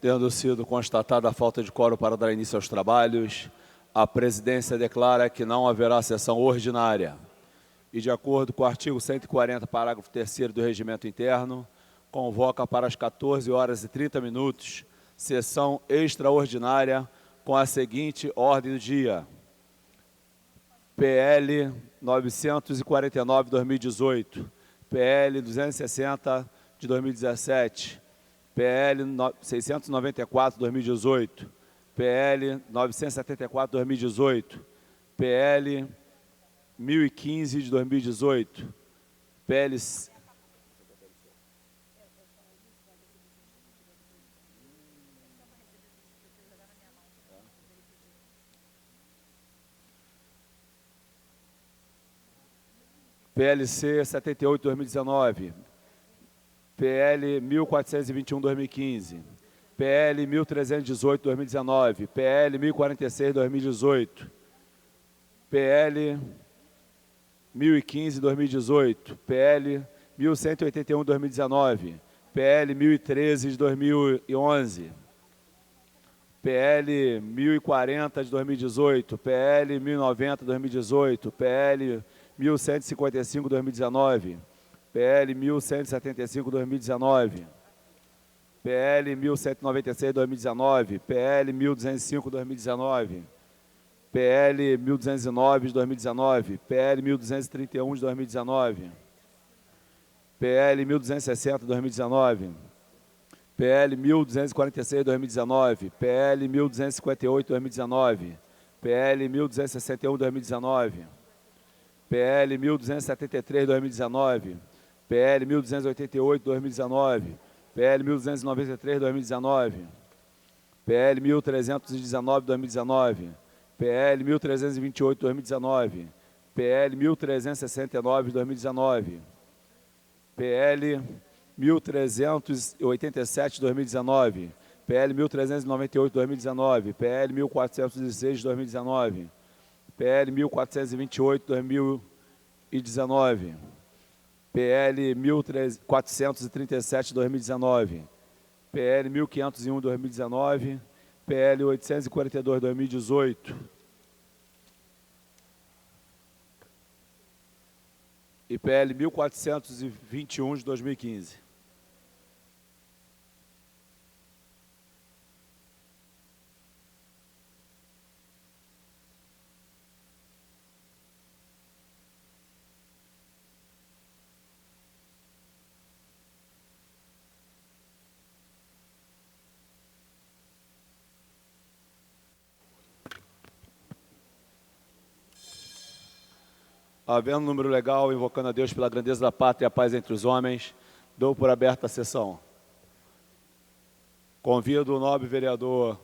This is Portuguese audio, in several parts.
Tendo sido constatada a falta de quórum para dar início aos trabalhos, a presidência declara que não haverá sessão ordinária. E, de acordo com o artigo 140, parágrafo 3º do Regimento Interno, convoca para as 14h30, sessão extraordinária com a seguinte ordem do dia. PL 949/2018, PL 260 de 2017, PL 694/2018, PL 974/2018, PL 1015 de 2018, PL PLC 78/2019, PL 1421/2015, PL 1318/2019, PL 1046/2018, PL 1015/2018, PL 1181/2019, PL 1013 de 2011, PL 1040 de 2018, PL 1090/2018, PL 1155/2019, PL 1175/2019, PL 1196/2019, PL 1205/2019, PL 1209 de 2019, PL 1231 de 2019, PL 1260 de 2019, PL 1246 de 2019, PL 1258 de 2019, PL 1261 de 2019, PL 1273 de 2019, PL 1288 de 2019, PL 1293 de 2019, PL 1319 de 2019, PL 1328 de 2019, PL 1369 de 2019, PL 1387 de 2019, PL 1398 de 2019, PL 1416 de 2019, PL 1428 de 2019, PL 1437 de 2019, PL 1501 de 2019, PL 842 de 2018 e PL 1421 de 2015. Havendo número legal, invocando a Deus pela grandeza da pátria e a paz entre os homens, dou por aberta a sessão. Convido o nobre vereador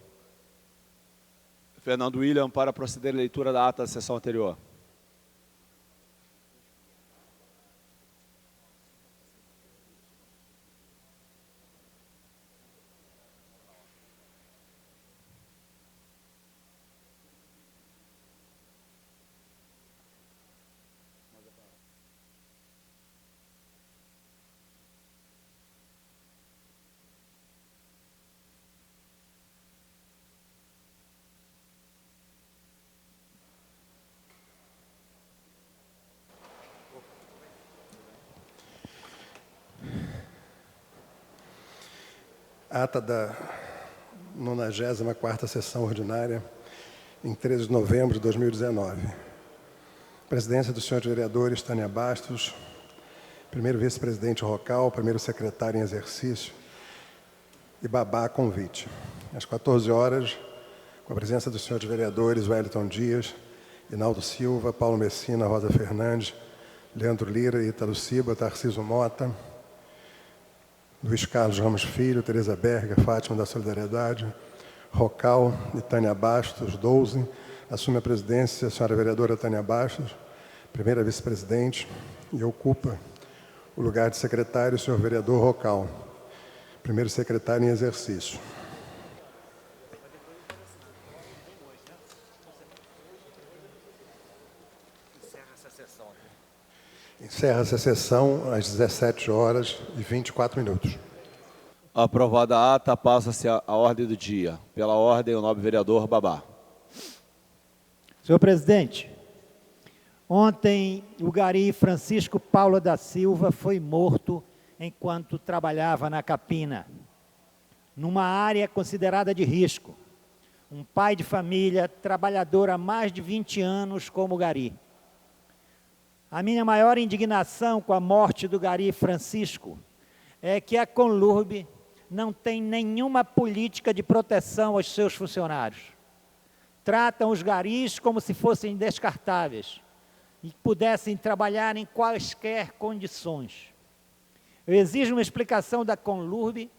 Fernando William para proceder à leitura da ata da sessão anterior. Ata da 94ª sessão ordinária, em 13 de novembro de 2019. Presidência dos senhores vereadores Tânia Bastos, primeiro vice-presidente Rocal, primeiro secretário em exercício, e Babá convite. Às 14 horas, com a presença dos senhores vereadores Wellington Dias, Inaldo Silva, Paulo Messina, Rosa Fernandes, Leandro Lira, Ítalo Ciba, Tarciso Mota, Luiz Carlos Ramos Filho, Tereza Berger, Fátima da Solidariedade, Rocal e Tânia Bastos, 12. Assume a presidência a senhora vereadora Tânia Bastos, primeira vice-presidente, e ocupa o lugar de secretário o senhor vereador Rocal, primeiro secretário em exercício. Encerra essa sessão às 17h24. Aprovada a ata, passa-se a ordem do dia. Pela ordem, o nobre vereador Babá. Senhor presidente, ontem o gari Francisco Paula da Silva foi morto enquanto trabalhava na Capina, numa área considerada de risco. Um pai de família, trabalhador há mais de 20 anos como gari. A minha maior indignação com a morte do gari Francisco é que a Conlurb não tem nenhuma política de proteção aos seus funcionários. Tratam os garis como se fossem descartáveis e pudessem trabalhar em quaisquer condições. Eu exijo uma explicação da Conlurb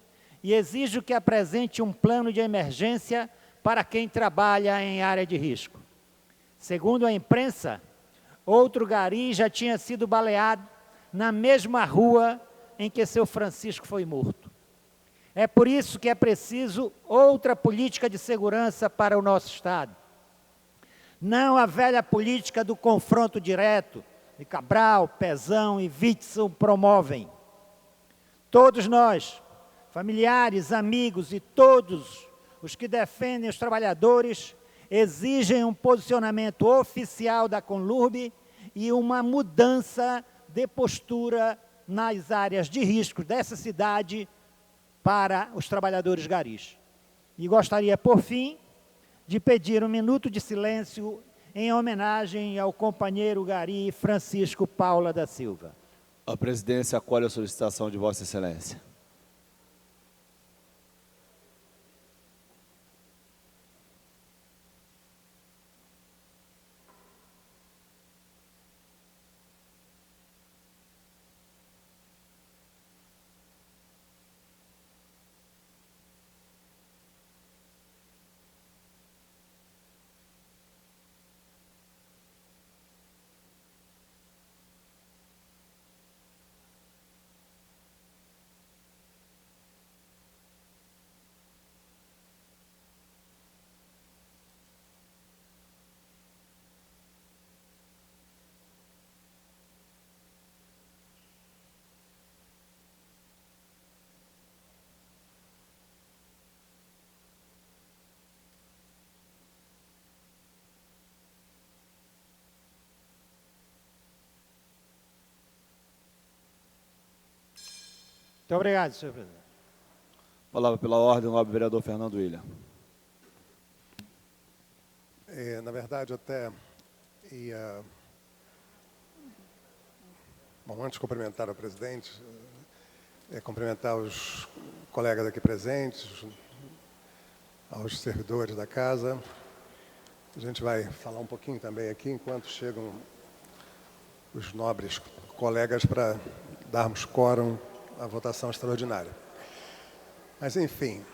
e exijo que apresente um plano de emergência para quem trabalha em área de risco. Segundo a imprensa, outro gari já tinha sido baleado na mesma rua em que seu Francisco foi morto. É por isso que é preciso outra política de segurança para o nosso Estado. Não a velha política do confronto direto, que Cabral, Pezão e Witzel promovem. Todos nós, familiares, amigos e todos os que defendem os trabalhadores, exigem um posicionamento oficial da Conlurb e uma mudança de postura nas áreas de risco dessa cidade para os trabalhadores garis. E gostaria, por fim, de pedir um minuto de silêncio em homenagem ao companheiro gari Francisco Paula da Silva. A presidência acolhe a solicitação de Vossa Excelência. Muito obrigado, senhor presidente. Palavra pela ordem, o nobre vereador Fernando William. Na verdade, até ia... Bom, antes de cumprimentar o presidente, cumprimentar os colegas aqui presentes, aos servidores da casa. A gente vai falar um pouquinho também aqui, enquanto chegam os nobres colegas para darmos quórum à votação extraordinária. Mas, enfim,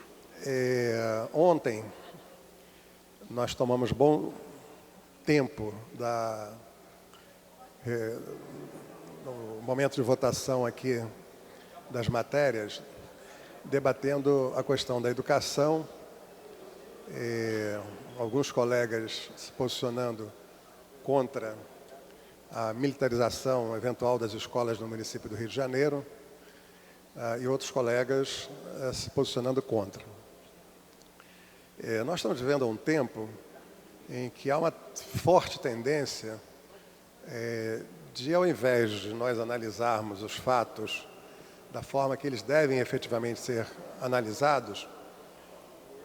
ontem nós tomamos bom tempo no momento de votação aqui das matérias, debatendo a questão da educação, alguns colegas se posicionando contra a militarização eventual das escolas no município do Rio de Janeiro, e outros colegas se posicionando contra. Nós estamos vivendo um tempo em que há uma forte tendência de, ao invés de nós analisarmos os fatos da forma que eles devem efetivamente ser analisados,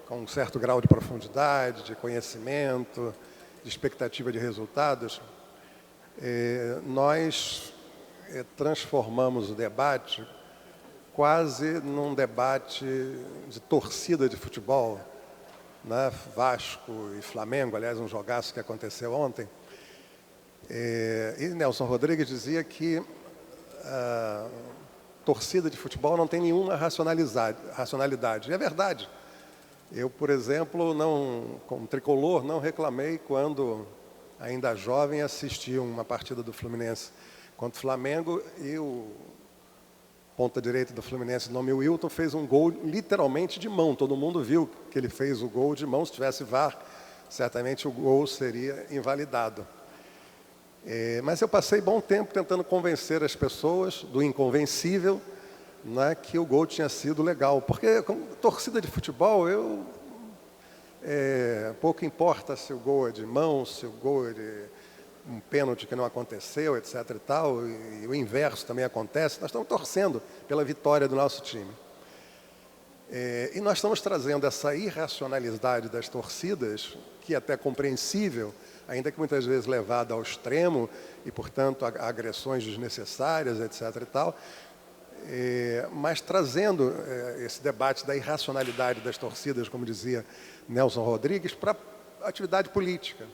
com um certo grau de profundidade, de conhecimento, de expectativa de resultados, nós transformamos o debate quase num debate de torcida de futebol, né? Vasco e Flamengo, aliás, um jogaço que aconteceu ontem. E Nelson Rodrigues dizia que a torcida de futebol não tem nenhuma racionalidade. E é verdade. Eu, por exemplo, como tricolor, não reclamei quando, ainda jovem, assisti uma partida do Fluminense contra o Flamengo e o ponta direita do Fluminense, nome Wilton, fez um gol literalmente de mão. Todo mundo viu que ele fez o gol de mão. Se tivesse VAR, certamente o gol seria invalidado. Mas eu passei bom tempo tentando convencer as pessoas do inconvencível, né, que o gol tinha sido legal. Porque, como torcida de futebol, pouco importa se o gol é de mão, se o gol é de um pênalti que não aconteceu, etc. e tal, e o inverso também acontece. Nós estamos torcendo pela vitória do nosso time. E nós estamos trazendo essa irracionalidade das torcidas, que é até compreensível, ainda que muitas vezes levada ao extremo e, portanto, a agressões desnecessárias, etc. e tal, mas trazendo esse debate da irracionalidade das torcidas, como dizia Nelson Rodrigues, para a atividade política.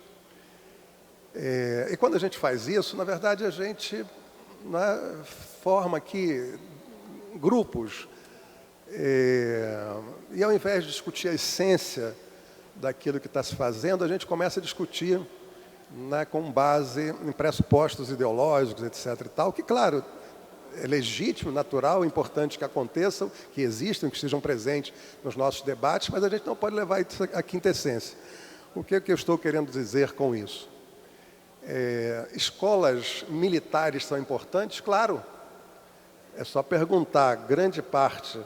E quando a gente faz isso, na verdade, a gente, né, forma aqui grupos, e ao invés de discutir a essência daquilo que está se fazendo, a gente começa a discutir, né, com base em pressupostos ideológicos, etc. e tal, que, claro, é legítimo, natural, importante que aconteçam, que existam, que estejam presentes nos nossos debates, mas a gente não pode levar isso à quinta essência. O que eu estou querendo dizer com isso? Escolas militares são importantes? Claro. É só perguntar, grande parte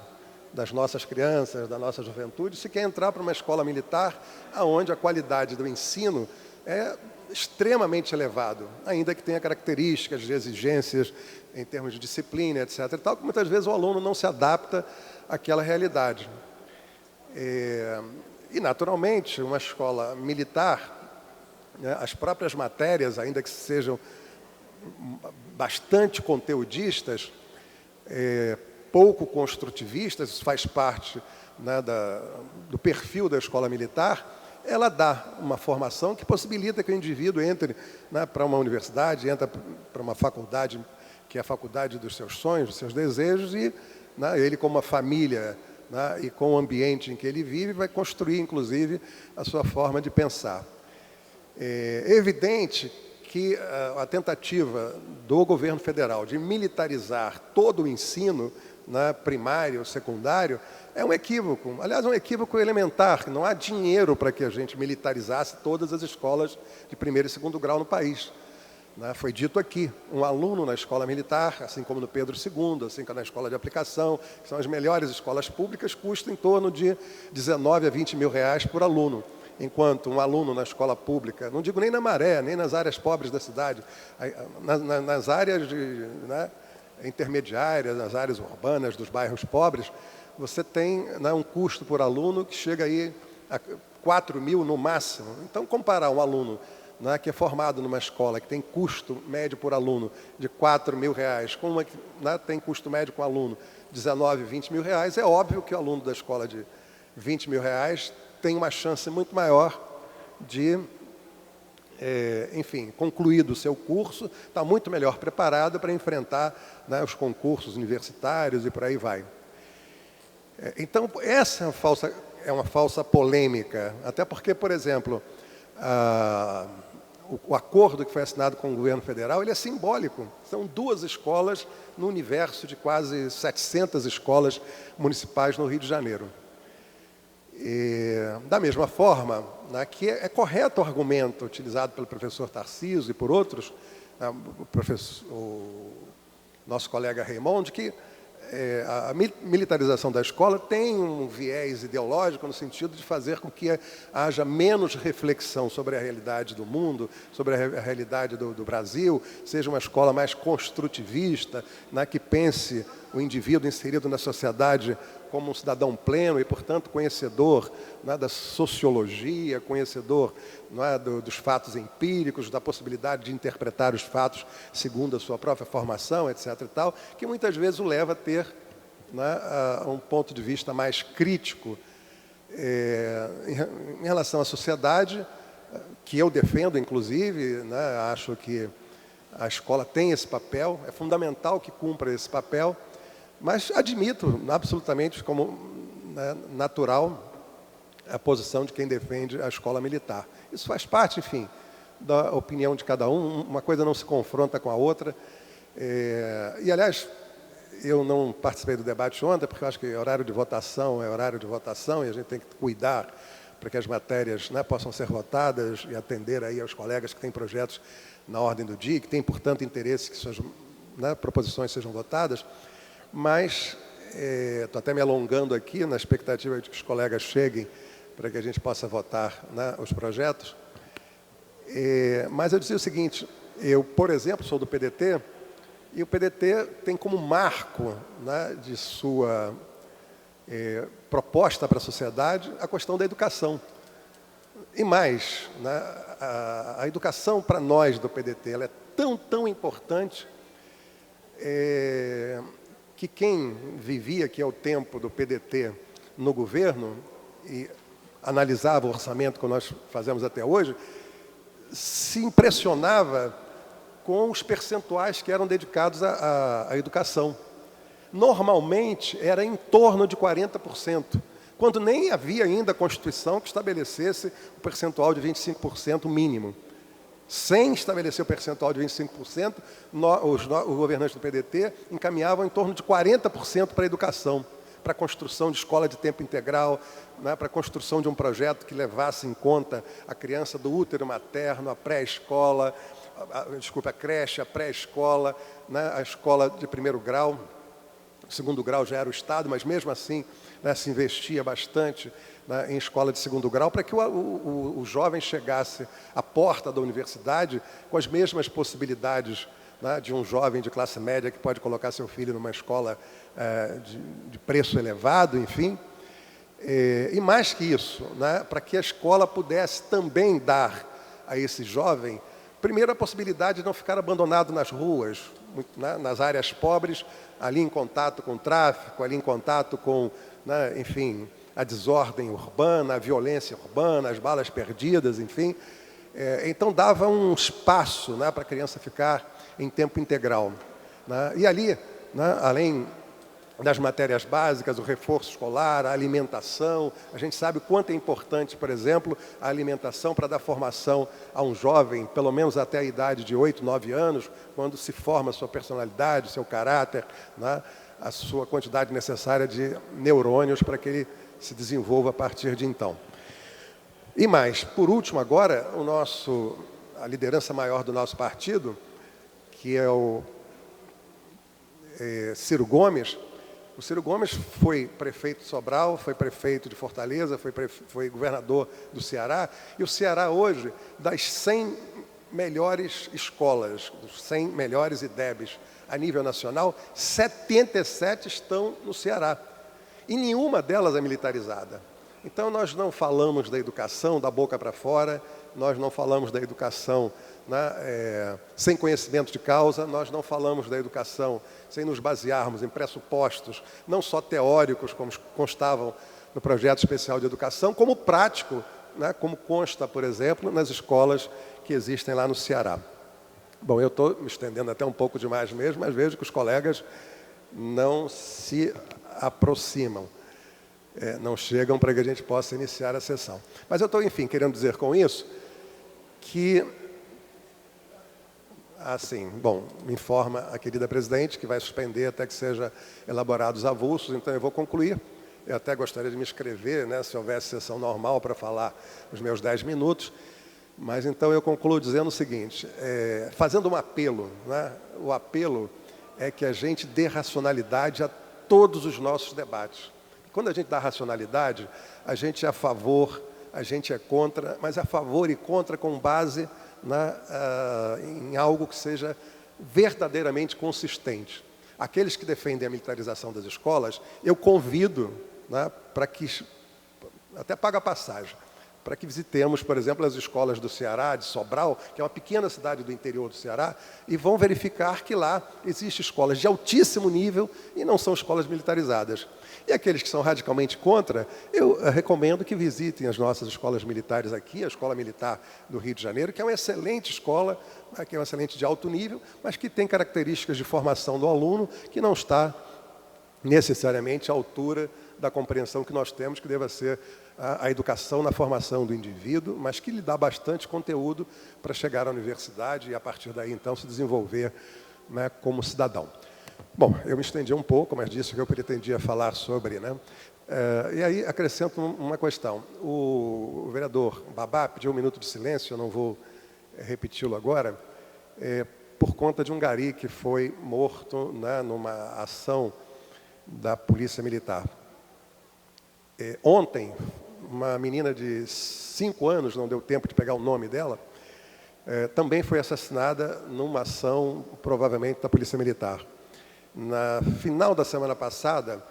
das nossas crianças, da nossa juventude, se quer entrar para uma escola militar, onde a qualidade do ensino é extremamente elevado, ainda que tenha características de exigências em termos de disciplina, etc. e tal, que muitas vezes o aluno não se adapta àquela realidade. E, naturalmente, uma escola militar, né, as próprias matérias, ainda que sejam bastante conteudistas, pouco construtivistas, isso faz parte, né, do perfil da escola militar, ela dá uma formação que possibilita que o indivíduo entre, né, para uma universidade, entra para uma faculdade, que é a faculdade dos seus sonhos, dos seus desejos, e, né, ele, como uma família, né, e com o ambiente em que ele vive, vai construir, inclusive, a sua forma de pensar. É evidente que a tentativa do governo federal de militarizar todo o ensino, né, primário, secundário, é um equívoco. Aliás, é um equívoco elementar. Não há dinheiro para que a gente militarizasse todas as escolas de primeiro e segundo grau no país. Foi dito aqui, um aluno na escola militar, assim como no Pedro II, assim como na escola de aplicação, que são as melhores escolas públicas, custa em torno de 19 a 20 mil reais por aluno. Enquanto um aluno na escola pública, não digo nem na Maré, nem nas áreas pobres da cidade, nas áreas né, intermediárias, nas áreas urbanas dos bairros pobres, você tem, né, um custo por aluno que chega aí a 4 mil no máximo. Então, comparar um aluno, né, que é formado numa escola que tem custo médio por aluno de 4 mil reais, com uma que, né, tem custo médio com aluno de 19, 20 mil reais, é óbvio que o aluno da escola de 20 mil reais tem uma chance muito maior de, enfim, concluído o seu curso, está muito melhor preparado para enfrentar, né, os concursos universitários e por aí vai. Então, essa é uma falsa polêmica, até porque, por exemplo, o acordo que foi assinado com o governo federal, ele é simbólico. São 2 escolas no universo de quase 700 escolas municipais no Rio de Janeiro. Da mesma forma, né, que é correto o argumento utilizado pelo professor Tarcísio e por outros, o nosso colega Raymond, que a militarização da escola tem um viés ideológico no sentido de fazer com que haja menos reflexão sobre a realidade do mundo, sobre a realidade do Brasil, seja uma escola mais construtivista, né, que pense o indivíduo inserido na sociedade como um cidadão pleno e, portanto, conhecedor, né, da sociologia, conhecedor, né, dos fatos empíricos, da possibilidade de interpretar os fatos segundo a sua própria formação, etc. e tal, que muitas vezes o leva a ter, né, um ponto de vista mais crítico em relação à sociedade, que eu defendo, inclusive, né, acho que a escola tem esse papel, é fundamental que cumpra esse papel, mas admito absolutamente como, né, natural a posição de quem defende a escola militar. Isso faz parte, enfim, da opinião de cada um, uma coisa não se confronta com a outra. E, aliás, eu não participei do debate ontem, porque eu acho que horário de votação é horário de votação e a gente tem que cuidar para que as matérias, né, possam ser votadas e atender aí aos colegas que têm projetos na ordem do dia, que têm, portanto, interesse que suas, né, proposições sejam votadas. Mas estou até me alongando aqui, na expectativa de que os colegas cheguem para que a gente possa votar, né, os projetos. Mas eu dizia o seguinte, eu, por exemplo, sou do PDT, e o PDT tem como marco, né, de sua proposta para a sociedade a questão da educação. E mais, né, a educação para nós do PDT ela é tão importante que quem vivia aqui ao tempo do PDT no governo e analisava o orçamento que nós fazemos até hoje, se impressionava com os percentuais que eram dedicados à educação. Normalmente, era em torno de 40%, quando nem havia ainda a Constituição que estabelecesse o percentual de 25% mínimo. Sem estabelecer o percentual de 25%, os governantes do PDT encaminhavam em torno de 40% para a educação, para a construção de escola de tempo integral, né, para a construção de um projeto que levasse em conta a criança do útero materno, a pré-escola, a creche, a pré-escola, né, a escola de primeiro grau. O segundo grau já era o Estado, mas mesmo assim, né, se investia bastante, né, em escola de segundo grau, para que o jovem chegasse à porta da universidade com as mesmas possibilidades, né, de um jovem de classe média que pode colocar seu filho numa escola de preço elevado, enfim. E mais que isso, né, para que a escola pudesse também dar a esse jovem, primeiro, a possibilidade de não ficar abandonado nas ruas, né, nas áreas pobres, ali em contato com o tráfico, ali em contato com, né, enfim, a desordem urbana, a violência urbana, as balas perdidas, enfim. Então, dava um espaço, né, para a criança ficar em tempo integral, né? E ali, né, além das matérias básicas, o reforço escolar, a alimentação, a gente sabe o quanto é importante, por exemplo, a alimentação para dar formação a um jovem, pelo menos até a idade de 8, 9 anos, quando se forma a sua personalidade, seu caráter, né, a sua quantidade necessária de neurônios para que ele se desenvolva a partir de então. E mais, por último agora, a liderança maior do nosso partido, que é o Ciro Gomes. O Ciro Gomes foi prefeito de Sobral, foi prefeito de Fortaleza, foi governador do Ceará. E o Ceará hoje, das 100 melhores escolas, dos 100 melhores IDEBs a nível nacional, 77 estão no Ceará. E nenhuma delas é militarizada. Então, nós não falamos da educação da boca para fora, nós não falamos da educação, né, sem conhecimento de causa, nós não falamos da educação sem nos basearmos em pressupostos, não só teóricos, como constavam no projeto especial de educação, como prático, né, como consta, por exemplo, nas escolas que existem lá no Ceará. Bom, eu estou me estendendo até um pouco demais mesmo, mas vejo que os colegas não se aproximam, não chegam para que a gente possa iniciar a sessão. Mas eu estou, enfim, querendo dizer com isso que, assim, bom, me informa a querida presidente que vai suspender até que sejam elaborados avulsos, então eu vou concluir. Eu até gostaria de me inscrever, né, se houvesse sessão normal para falar os meus 10 minutos, mas então eu concluo dizendo o seguinte, fazendo um apelo, né, o apelo é que a gente dê racionalidade a todos os nossos debates. Quando a gente dá racionalidade, a gente é a favor, a gente é contra, mas é a favor e contra com base em algo que seja verdadeiramente consistente. Aqueles que defendem a militarização das escolas, eu convido, né, para que, até paga a passagem, para que visitemos, por exemplo, as escolas do Ceará, de Sobral, que é uma pequena cidade do interior do Ceará, e vão verificar que lá existem escolas de altíssimo nível e não são escolas militarizadas. E aqueles que são radicalmente contra, eu recomendo que visitem as nossas escolas militares aqui, a Escola Militar do Rio de Janeiro, que é uma excelente escola, que é uma excelente de alto nível, mas que tem características de formação do aluno que não está necessariamente à altura da compreensão que nós temos, que deva ser a educação na formação do indivíduo, mas que lhe dá bastante conteúdo para chegar à universidade e, a partir daí, então, se desenvolver, né, como cidadão. Bom, eu me estendi um pouco, mas disse que eu pretendia falar sobre, né? E aí acrescento uma questão. O vereador Babá pediu 1 minuto de silêncio, eu não vou repeti-lo agora, por conta de um gari que foi morto, né, numa ação da Polícia Militar. Ontem, uma menina de 5 anos, não deu tempo de pegar o nome dela, também foi assassinada numa ação, provavelmente, da Polícia Militar. Na final da semana passada,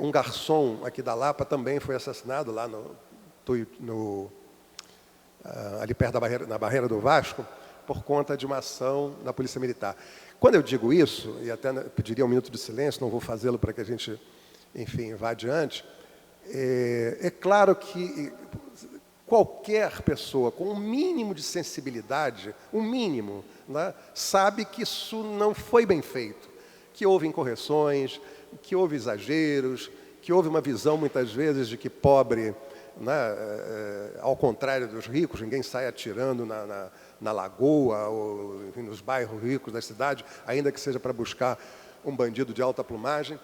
um garçom aqui da Lapa também foi assassinado lá ali perto na barreira do Vasco, por conta de uma ação da Polícia Militar. Quando eu digo isso, e até pediria um minuto de silêncio, não vou fazê-lo para que a gente, enfim, vá adiante, é claro que qualquer pessoa com um mínimo de sensibilidade, um mínimo, né, sabe que isso não foi bem feito, que houve incorreções, que houve exageros, que houve uma visão, muitas vezes, de que pobre, né, ao contrário dos ricos, ninguém sai atirando na lagoa ou, enfim, nos bairros ricos da cidade, ainda que seja para buscar um bandido de alta plumagem.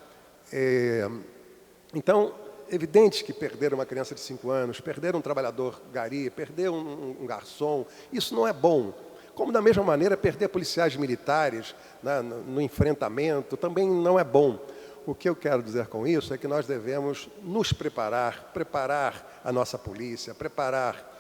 Então, evidente que perder uma criança de 5 anos, perder um trabalhador gari, perder um garçom, isso não é bom. Como, da mesma maneira, perder policiais militares, né, no enfrentamento também não é bom. O que eu quero dizer com isso é que nós devemos nos preparar a nossa polícia, preparar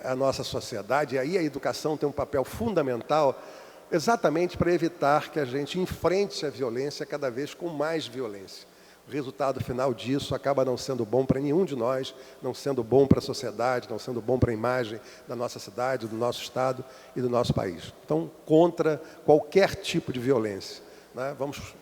a nossa sociedade, e aí a educação tem um papel fundamental exatamente para evitar que a gente enfrente a violência cada vez com mais violência. O resultado final disso acaba não sendo bom para nenhum de nós, não sendo bom para a sociedade, não sendo bom para a imagem da nossa cidade, do nosso Estado e do nosso país. Então, contra qualquer tipo de violência, né? Vamos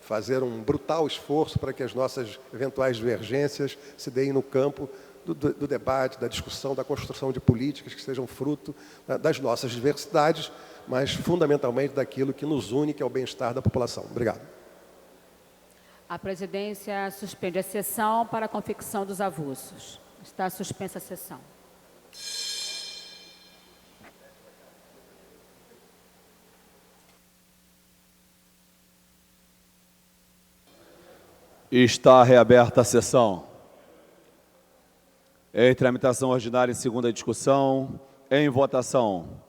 fazer um brutal esforço para que as nossas eventuais divergências se deem no campo do debate, da discussão, da construção de políticas que sejam fruto, né, das nossas diversidades, mas fundamentalmente daquilo que nos une, que é o bem-estar da população. Obrigado. A presidência suspende a sessão para a confecção dos avulsos. Está suspensa a sessão. Está reaberta a sessão. Em tramitação ordinária em segunda discussão, em votação.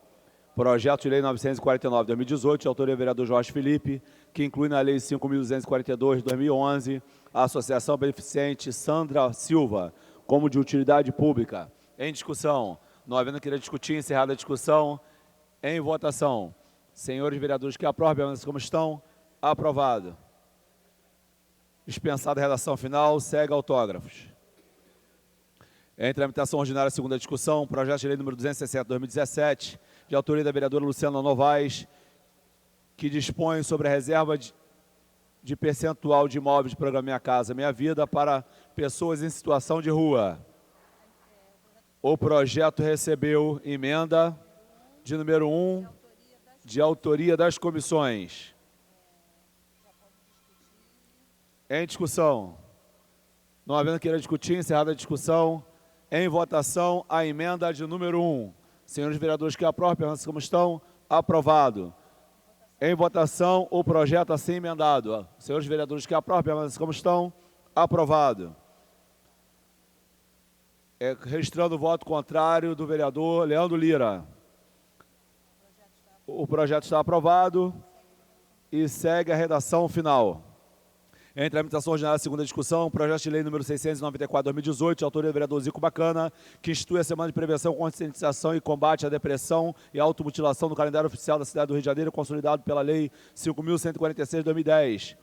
Projeto de Lei 949/2018, de autoria do vereador Jorge Felipe, que inclui na Lei 5.242, de 2011, a Associação Beneficente Sandra Silva, como de utilidade pública. Em discussão. Não havendo querer discutir, encerrada a discussão. Em votação. Senhores vereadores que aprovam, permaneçam como estão. Aprovado. Dispensada a redação final, segue autógrafos. Em tramitação ordinária, segunda discussão, projeto de lei número 260/2017, de autoria da vereadora Luciana Novaes, que dispõe sobre a reserva de percentual de imóveis de programa Minha Casa Minha Vida para pessoas em situação de rua. O projeto recebeu emenda de número 1, de autoria das comissões. Em discussão. Não havendo queira discutir, encerrada a discussão. Em votação, a emenda de número 1. Senhores vereadores que aprovam, permaneçam como estão. Aprovado. Em votação, o projeto assim emendado. Senhores vereadores que aprovam, permaneçam como estão. Aprovado. Registrando o voto contrário do vereador Leandro Lira. O projeto está aprovado e segue a redação final. Em tramitação ordinária, segunda discussão, projeto de lei número 694/2018, de autoria do vereador Zico Bacana, que institui a Semana de Prevenção, Conscientização e Combate à Depressão e Automutilação no calendário oficial da cidade do Rio de Janeiro, consolidado pela Lei 5.146 de 2010.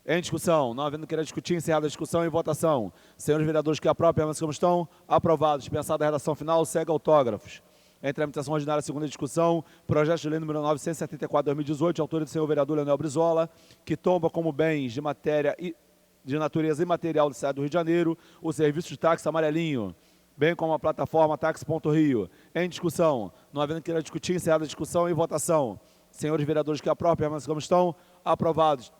Em discussão, não havendo querer discutir, encerrada a discussão, em votação. Senhores vereadores que aprovam, permaneçam como estão. Aprovados. Dispensada a redação final, segue autógrafos. Em tramitação ordinária, segunda discussão, projeto de lei número 974/2018, de autoria do senhor vereador Leonel Brizola, que tomba como bens de natureza imaterial da cidade do Rio de Janeiro o serviço de táxi amarelinho, bem como a plataforma Táxi.Rio. Em discussão, não havendo queira discutir, encerrada a discussão, em votação. Senhores vereadores que aprovam, permaneçam como estão. Aprovados.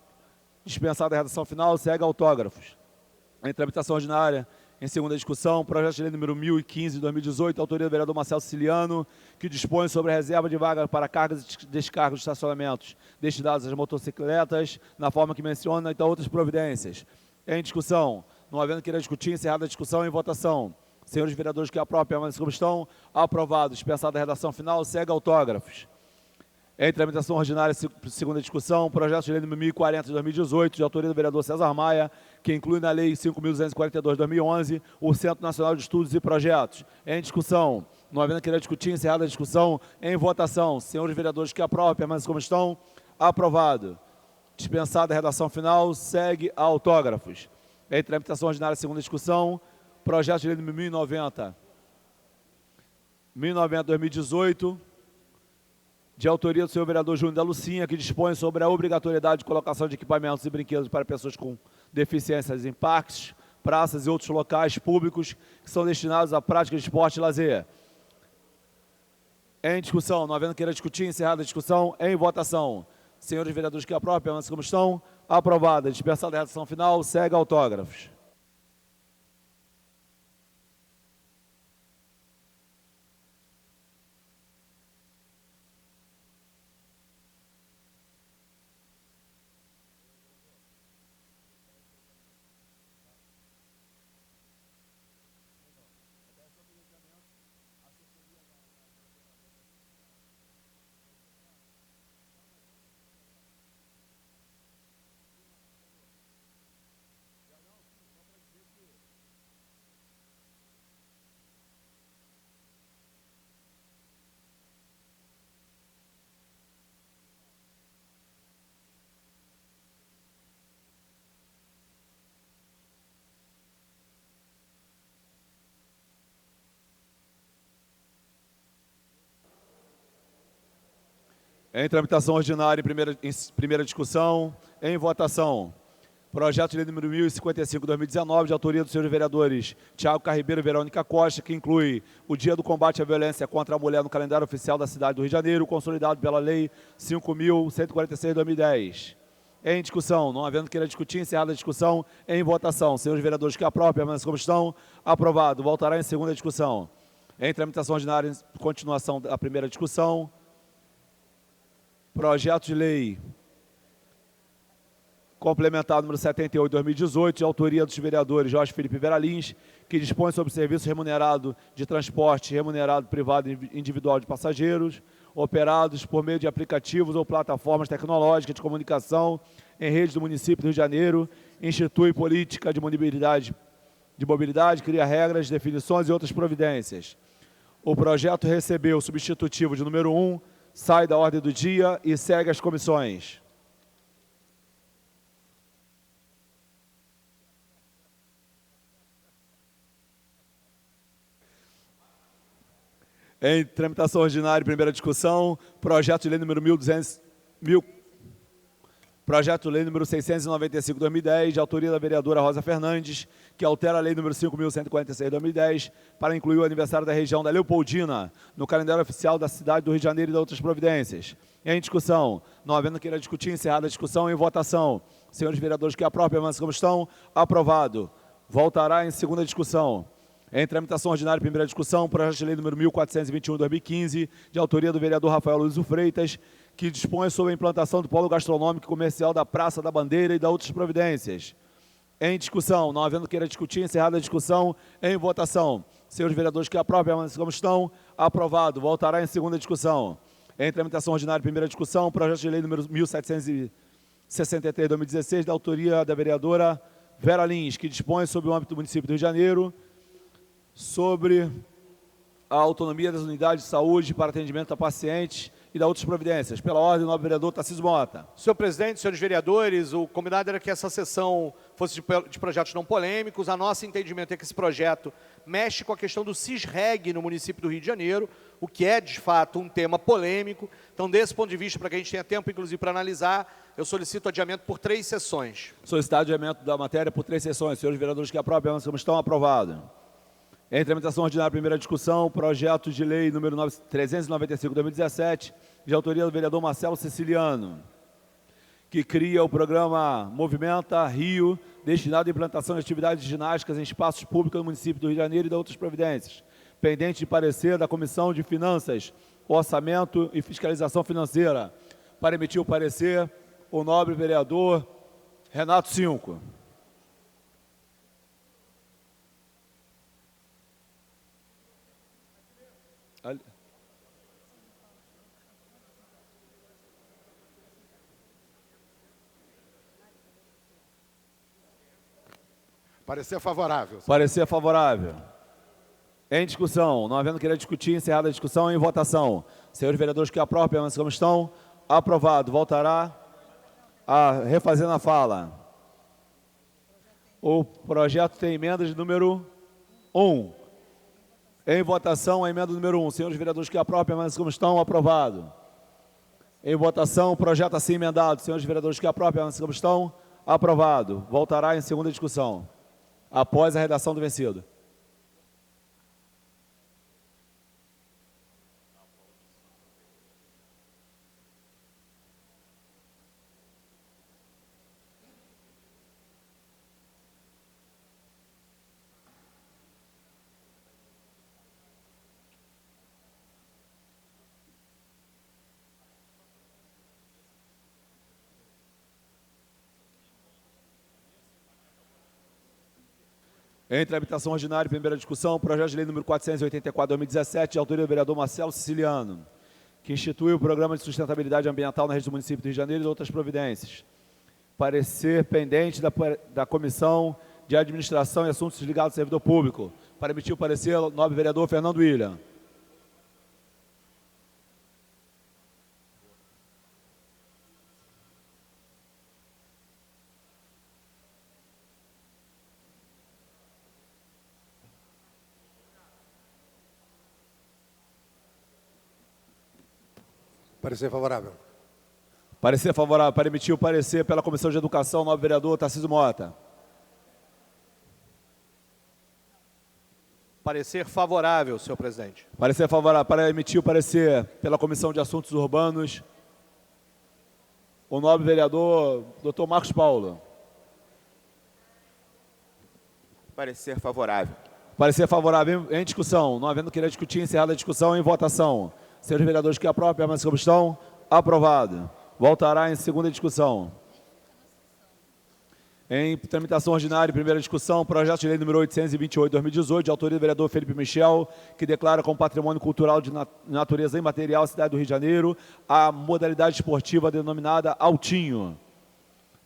Dispensada a redação final, segue autógrafos. Em tramitação ordinária, em segunda discussão, projeto de lei número 1015 de 2018, autoria do vereador Marcelo Siciliano, que dispõe sobre a reserva de vaga para cargas e descargas de estacionamentos destinados às motocicletas, na forma que menciona, então outras providências. Em discussão, não havendo queira discutir, encerrada a discussão, em votação. Senhores vereadores que aprovam, permaneçam como estão. Aprovado. Dispensada a redação final, segue autógrafos. Em tramitação ordinária, segunda discussão, projeto de lei número 1040 de 2018, de autoria do vereador César Maia, que inclui na lei 5.242 de 2011 o Centro Nacional de Estudos e Projetos. Em discussão, não havendo querer discutir, encerrada a discussão, em votação. Senhores vereadores que aprovam, permanecem como estão. Aprovado. Dispensada a redação final, segue a autógrafos. Em tramitação ordinária, segunda discussão, projeto de lei número 1090 de 2018, de autoria do senhor vereador Júnior da Lucinha, que dispõe sobre a obrigatoriedade de colocação de equipamentos e brinquedos para pessoas com deficiências em parques, praças e outros locais públicos que são destinados à prática de esporte e lazer. Em discussão, não havendo queira discutir, encerrada a discussão, em votação. Senhores vereadores que aprovam, permanecem como estão. Aprovada. Dispensada a redação final, segue autógrafos. Em tramitação ordinária, em primeira discussão, em votação. Projeto de lei número 1055 de 2019, de autoria dos senhores vereadores Tiago Carribeiro e Verônica Costa, que inclui o Dia do Combate à Violência contra a Mulher no calendário oficial da cidade do Rio de Janeiro, consolidado pela Lei 5.146 de 2010. Em discussão, não havendo queira discutir, encerrada a discussão, em votação. Senhores vereadores que aprovam, permanecem como estão. Aprovado. Voltará em segunda discussão. Em tramitação ordinária, em continuação da primeira discussão. Projeto de lei complementar número 78 de 2018, de autoria dos vereadores Jorge Felipe Vera Lins, que dispõe sobre serviço remunerado de transporte remunerado privado e individual de passageiros, operados por meio de aplicativos ou plataformas tecnológicas de comunicação em rede do município do Rio de Janeiro, institui política de mobilidade, cria regras, definições e outras providências. O projeto recebeu o substitutivo de número 1, sai da ordem do dia e segue as comissões. Em tramitação ordinária, primeira discussão, projeto de lei número 695 de 2010, de autoria da vereadora Rosa Fernandes, que altera a lei número 5.146 de 2010, para incluir o aniversário da região da Leopoldina no calendário oficial da cidade do Rio de Janeiro e de outras providências. Em discussão, não havendo queira discutir, encerrada a discussão, em votação. Senhores vereadores que aprovam, permanecem como estão. Aprovado. Voltará em segunda discussão. Em tramitação ordinária, primeira discussão, projeto de lei número 1421 de 2015, de autoria do vereador Rafael Luiz Freitas, que dispõe sobre a implantação do polo gastronômico e comercial da Praça da Bandeira e de outras providências. Em discussão, não havendo queira discutir, encerrada a discussão, em votação. Senhores vereadores que aprovam, permanecem como estão. Aprovado. Voltará em segunda discussão. Em tramitação ordinária, primeira discussão, projeto de lei número 1763 de 2016, da autoria da vereadora Vera Lins, que dispõe sobre o âmbito do município do Rio de Janeiro, sobre a autonomia das unidades de saúde para atendimento a pacientes e da outras providências. Pela ordem, o nobre vereador Tarcísio Mota. Senhor presidente, senhores vereadores, o combinado era que essa sessão fosse de projetos não polêmicos. A nosso entendimento é que esse projeto mexe com a questão do CISREG no município do Rio de Janeiro, o que é, de fato, um tema polêmico. Então, desse ponto de vista, para que a gente tenha tempo, inclusive, para analisar, eu solicito adiamento por 3 sessões. Solicitado adiamento da matéria por 3 sessões. Senhores vereadores que aprovam, permanecem como estão. Aprovado. Em tramitação ordinária, primeira discussão, projeto de lei número 395 de 2017, de autoria do vereador Marcelo Siciliano, que cria o programa Movimenta Rio, destinado à implantação de atividades ginásticas em espaços públicos no município do Rio de Janeiro e de outras providências, pendente de parecer da Comissão de Finanças, Orçamento e Fiscalização Financeira. Para emitir o parecer, o nobre vereador Renato Cinco. Parecer favorável. Parecer favorável. Em discussão. Não havendo querer discutir, encerrada a discussão, em votação. Senhores vereadores que aprovam, permaneçam como estão. Aprovado. Voltará a refazendo a fala. O projeto tem emendas de número 1. Em votação, a emenda número 1. Senhores vereadores que aprovam, permaneçam como estão. Aprovado. Em votação, o projeto assim emendado. Senhores vereadores que aprovam, permaneçam como estão. Aprovado. Voltará em segunda discussão, após a redação do vencido. Em tramitação ordinária, primeira discussão, projeto de lei número 484/2017, de autoria do vereador Marcelo Siciliano, que institui o Programa de Sustentabilidade Ambiental na rede do município do Rio de Janeiro e outras providências. Parecer pendente da Comissão de Administração e Assuntos Ligados ao Servidor Público. Para emitir o parecer, o nobre vereador Fernando William. Parecer favorável. Parecer favorável. Para emitir o parecer pela Comissão de Educação, o nobre vereador Tarcísio Mota. Parecer favorável, senhor presidente. Parecer favorável. Para emitir o parecer pela Comissão de Assuntos Urbanos, o nobre vereador Dr. Marcos Paulo. Parecer favorável. Parecer favorável. Em discussão. Não havendo querer discutir, encerrada a discussão, em votação. Senhores vereadores que aprovam, permaneçam como estão. Aprovado. Voltará em segunda discussão. Em tramitação ordinária, primeira discussão, projeto de lei número 828/2018, de autoria do vereador Felipe Michel, que declara como patrimônio cultural de natureza imaterial a cidade do Rio de Janeiro a modalidade esportiva denominada Altinho.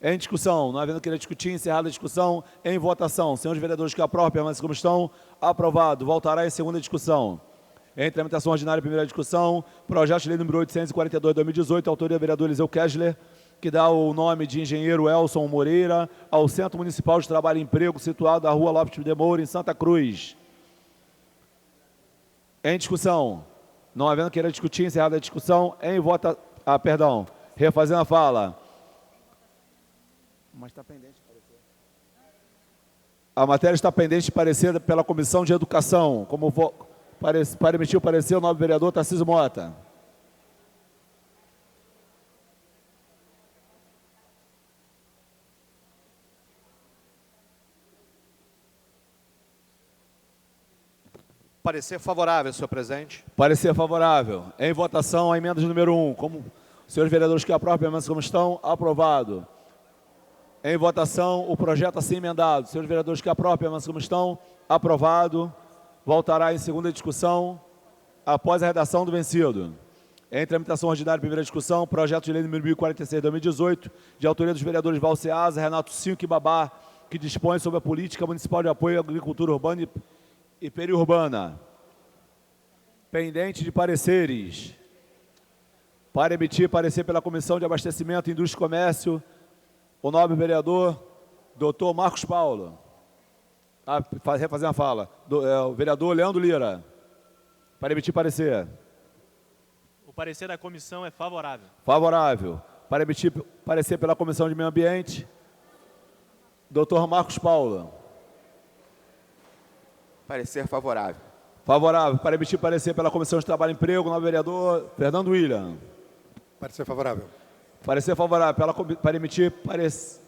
Em discussão. Não havendo querer discutir, encerrada a discussão, em votação. Senhores vereadores que aprovam, permaneçam como estão. Aprovado. Voltará em segunda discussão. Em tramitação ordinária, primeira discussão, projeto de lei número 842/2018, autoria do vereador Eliseu Kessler, que dá o nome de engenheiro Elson Moreira ao Centro Municipal de Trabalho e Emprego, situado na rua Lopes de Moura, em Santa Cruz. Em discussão. Não havendo querer discutir, encerrada a discussão, em vota... refazendo a fala. Mas está pendente de parecer. A matéria está pendente de parecer pela Comissão de Educação, para emitir o parecer, o nobre vereador Tarcísio Mota. Parecer favorável, senhor presidente. Parecer favorável. Em votação, a emenda de número 1. Como senhores vereadores que aprovam, permaneçam como estão. Aprovado. Em votação, o projeto assim emendado. Senhores vereadores que aprovam, permaneçam como estão. Aprovado. Voltará em segunda discussão, após a redação do vencido. Em tramitação ordinária, primeira discussão, projeto de lei número 1046/2018, de autoria dos vereadores Valceasa, Renato Cinco e Babá, que dispõe sobre a política municipal de apoio à agricultura urbana e periurbana. Pendente de pareceres. Para emitir parecer pela Comissão de Abastecimento, Indústria e Comércio, o nobre vereador Dr. Marcos Paulo. Refazendo a fala. O vereador Leandro Lira. Para emitir parecer. O parecer da comissão é favorável. Favorável. Para emitir parecer pela Comissão de Meio Ambiente, Dr. Marcos Paulo. Parecer favorável. Favorável. Para emitir parecer pela Comissão de Trabalho e Emprego, o nobre vereador Fernando William. Parecer favorável. Parecer favorável. Para emitir parecer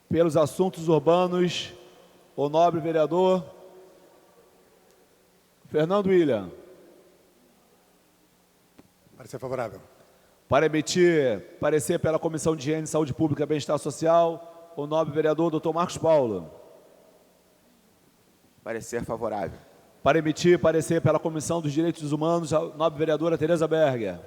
pelos assuntos urbanos, o nobre vereador Fernando William. Parecer favorável. Para emitir parecer pela Comissão de Higiene, Saúde Pública e Bem-Estar Social, o nobre vereador Dr. Marcos Paulo. Parecer favorável. Para emitir parecer pela Comissão dos Direitos Humanos, a nobre vereadora Tereza Berger.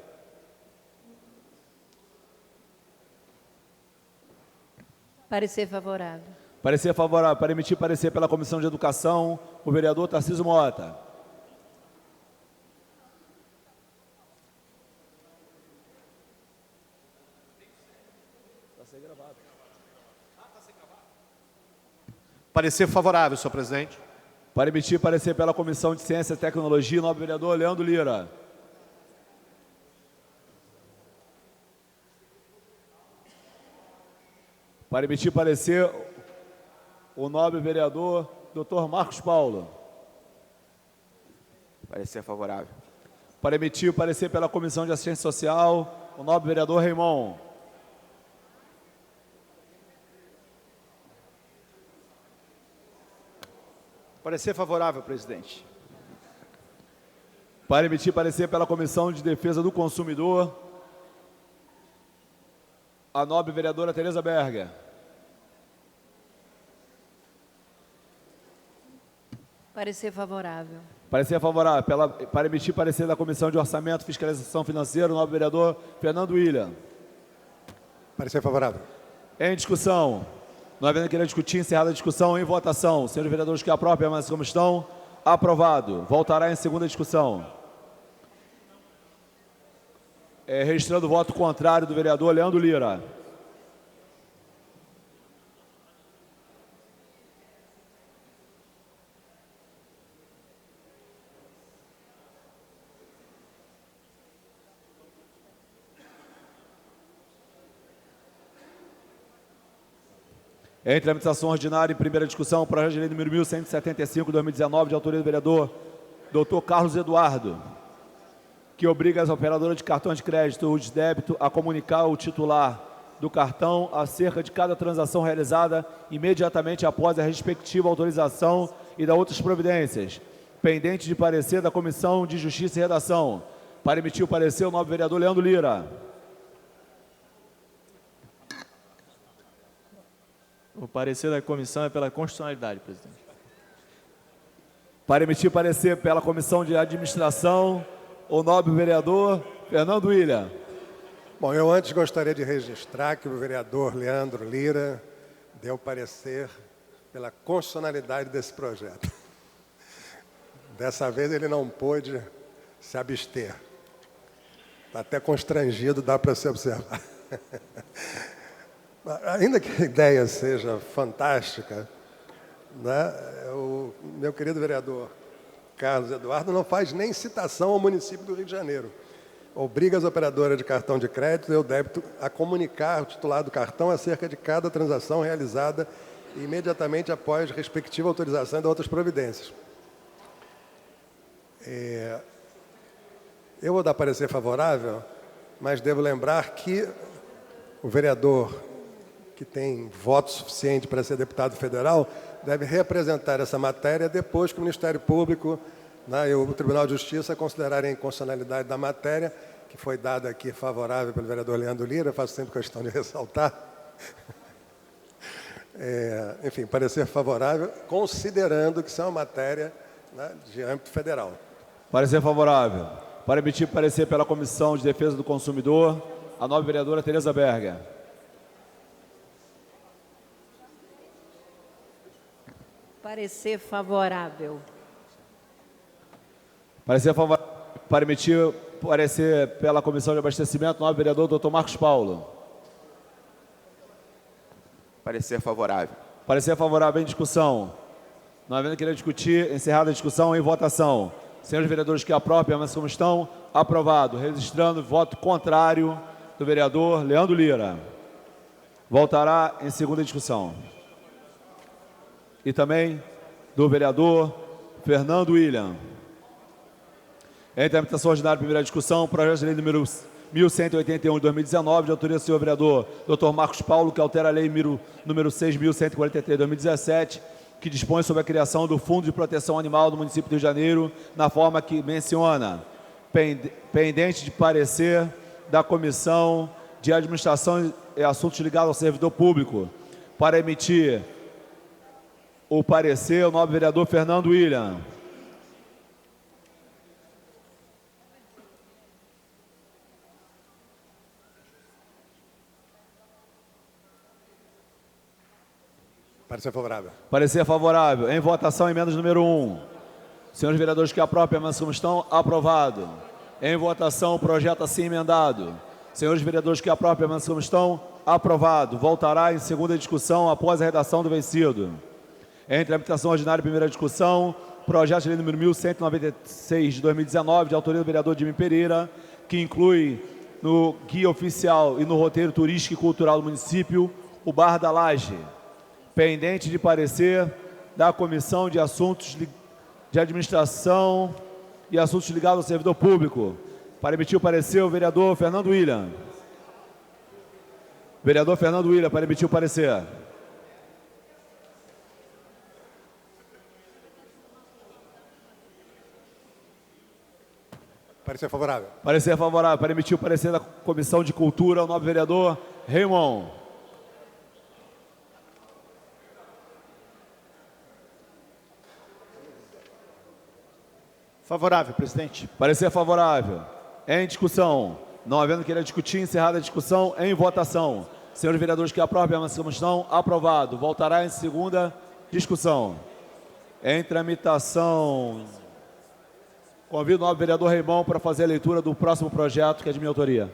Parecer favorável. Parecer favorável. Para emitir parecer pela Comissão de Educação, o vereador Tarcísio Mota. Parecer favorável, senhor presidente. Para emitir parecer pela Comissão de Ciência e Tecnologia, o nobre vereador Leandro Lira. Para emitir parecer, o nobre vereador Dr. Marcos Paulo. Parecer favorável. Para emitir parecer pela Comissão de Assistência Social, o nobre vereador Raimon. Parecer favorável, presidente. Para emitir parecer pela Comissão de Defesa do Consumidor, a nobre vereadora Tereza Berger. Parecer favorável. Parecer favorável. Para emitir parecer da Comissão de Orçamento e Fiscalização Financeira, o nobre vereador Fernando William. Parecer favorável. Em discussão. Não havendo querer discutir, encerrada a discussão, em votação. Senhores vereadores que aprovam, permanecem como estão. Aprovado. Voltará em segunda discussão. Registrando o voto contrário do vereador Leandro Lira. Em tramitação ordinária, em primeira discussão, o projeto de lei número 1175, 2019, de autoria do vereador Dr. Carlos Eduardo, que obriga as operadoras de cartões de crédito ou de débito a comunicar ao titular do cartão acerca de cada transação realizada imediatamente após a respectiva autorização e da outras providências, pendente de parecer da Comissão de Justiça e Redação. Para emitir o parecer, o nobre vereador Leandro Lira. O parecer da comissão é pela constitucionalidade, presidente. Para emitir parecer pela Comissão de Administração, o nobre vereador Fernando William. Bom, eu antes gostaria de registrar que o vereador Leandro Lira deu parecer pela constitucionalidade desse projeto. Dessa vez ele não pôde se abster. Está até constrangido, dá para se observar. Ainda que a ideia seja fantástica, né, o meu querido vereador Carlos Eduardo não faz nem citação ao município do Rio de Janeiro. Obriga as operadoras de cartão de crédito e o débito a comunicar ao titular do cartão acerca de cada transação realizada imediatamente após respectiva autorização e de outras providências. Eu vou dar parecer favorável, mas devo lembrar que o vereador que tem voto suficiente para ser deputado federal, deve representar essa matéria depois que o Ministério Público, né, e o Tribunal de Justiça considerarem a inconstitucionalidade da matéria, que foi dada aqui favorável pelo vereador Leandro Lira, faço sempre questão de ressaltar. Enfim, parecer favorável, considerando que isso é uma matéria, né, de âmbito federal. Parecer favorável. Para emitir parecer pela Comissão de Defesa do Consumidor, a nobre vereadora Tereza Berger. Parecer favorável. Parecer favorável. Para emitir parecer pela Comissão de Abastecimento, nobre vereador Dr. Marcos Paulo. Parecer favorável. Parecer favorável em discussão. Não havendo querer discutir, encerrada a discussão, em votação. Senhores vereadores que aprovam, permanecem como estão. Aprovado. Registrando voto contrário do vereador Leandro Lira. Voltará em segunda discussão. E também do vereador Fernando William. Em tramitação ordinária, primeira discussão, projeto de lei número 1181 de 2019, de autoria do senhor vereador Dr. Marcos Paulo, que altera a lei número 6.143 de 2017, que dispõe sobre a criação do Fundo de Proteção Animal do município do Rio de Janeiro, na forma que menciona, pendente de parecer da Comissão de Administração e Assuntos ligados ao Servidor Público, para emitir o parecer, o nobre vereador Fernando William. Parecer favorável. Parecer favorável. Em votação, emendas número 1. Senhores vereadores que aprovam a emenda como estão, aprovado. Em votação, o projeto assim emendado. Senhores vereadores que aprovam a emenda como estão, aprovado. Voltará em segunda discussão após a redação do vencido. Em tramitação ordinária, primeira discussão, projeto de lei número 1196 de 2019, de autoria do vereador Jimmy Pereira, que inclui no guia oficial e no roteiro turístico e cultural do município o Bar da Laje, pendente de parecer da Comissão de Assuntos de Administração e Assuntos ligados ao servidor público. Para emitir o parecer, o vereador Fernando William. Vereador Fernando William, para emitir o parecer. Parecer favorável. Parecer favorável. Para emitir o parecer da Comissão de Cultura, o nobre vereador Raymond. Favorável, presidente. Parecer favorável. Em discussão. Não havendo querer discutir, encerrada a discussão, em votação. Senhores vereadores que aprovam a moção, aprovado. Voltará em segunda discussão. Em tramitação. Convido o nobre vereador Raymond para fazer a leitura do próximo projeto, que é de minha autoria.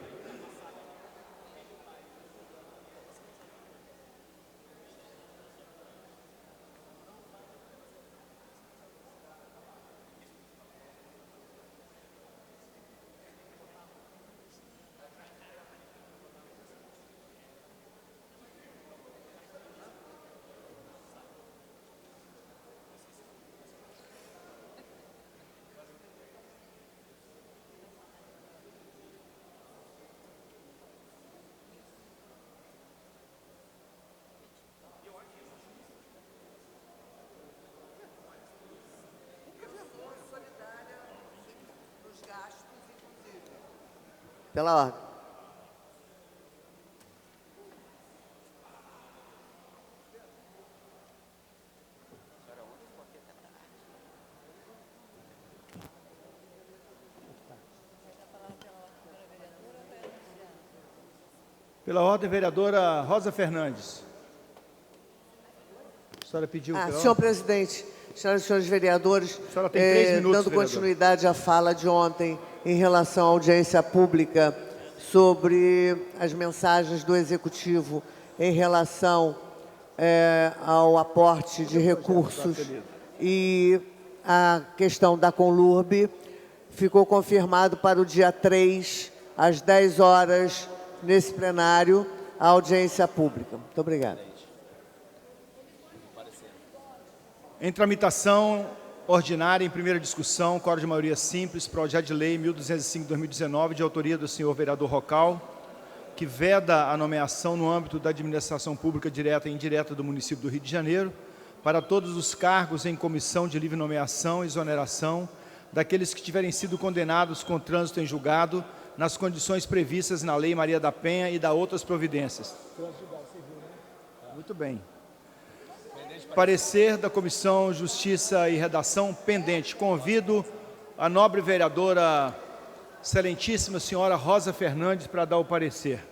Pela ordem. Pela ordem, vereadora Rosa Fernandes. A senhora pediu. Senhor presidente, senhoras e senhores vereadores, A senhora tem 3 minutos, dando vereador. continuidade à fala de ontem em relação à audiência pública sobre as mensagens do Executivo em relação ao aporte de recursos e a questão da Conlurb, ficou confirmado para o dia 3, às 10 horas, nesse plenário, a audiência pública. Muito obrigada. Em tramitação ordinária, em primeira discussão, quórum de maioria simples, projeto de lei 1205/2019, de autoria do senhor vereador Rocal, que veda a nomeação no âmbito da administração pública direta e indireta do município do Rio de Janeiro para todos os cargos em comissão de livre nomeação e exoneração daqueles que tiverem sido condenados com trânsito em julgado nas condições previstas na Lei Maria da Penha e da outras providências. Muito bem. Parecer da Comissão Justiça e Redação pendente. Convido a nobre vereadora, excelentíssima senhora Rosa Fernandes, para dar o parecer.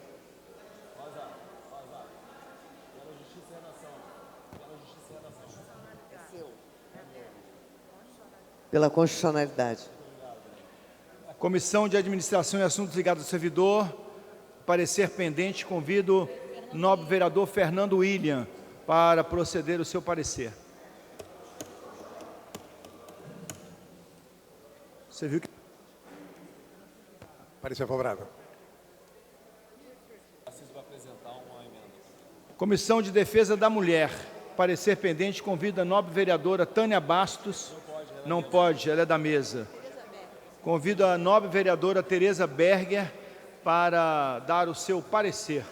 Pela constitucionalidade. Comissão de Administração e Assuntos Ligados ao Servidor, parecer pendente. Convido o nobre vereador Fernando William para proceder o seu parecer. Você viu que... Parecer favorável. Comissão de Defesa da Mulher, parecer pendente. Convido a nobre vereadora Tânia Bastos. Não pode, ela é da mesa. Convido a nobre vereadora Tereza Berger para dar o seu parecer.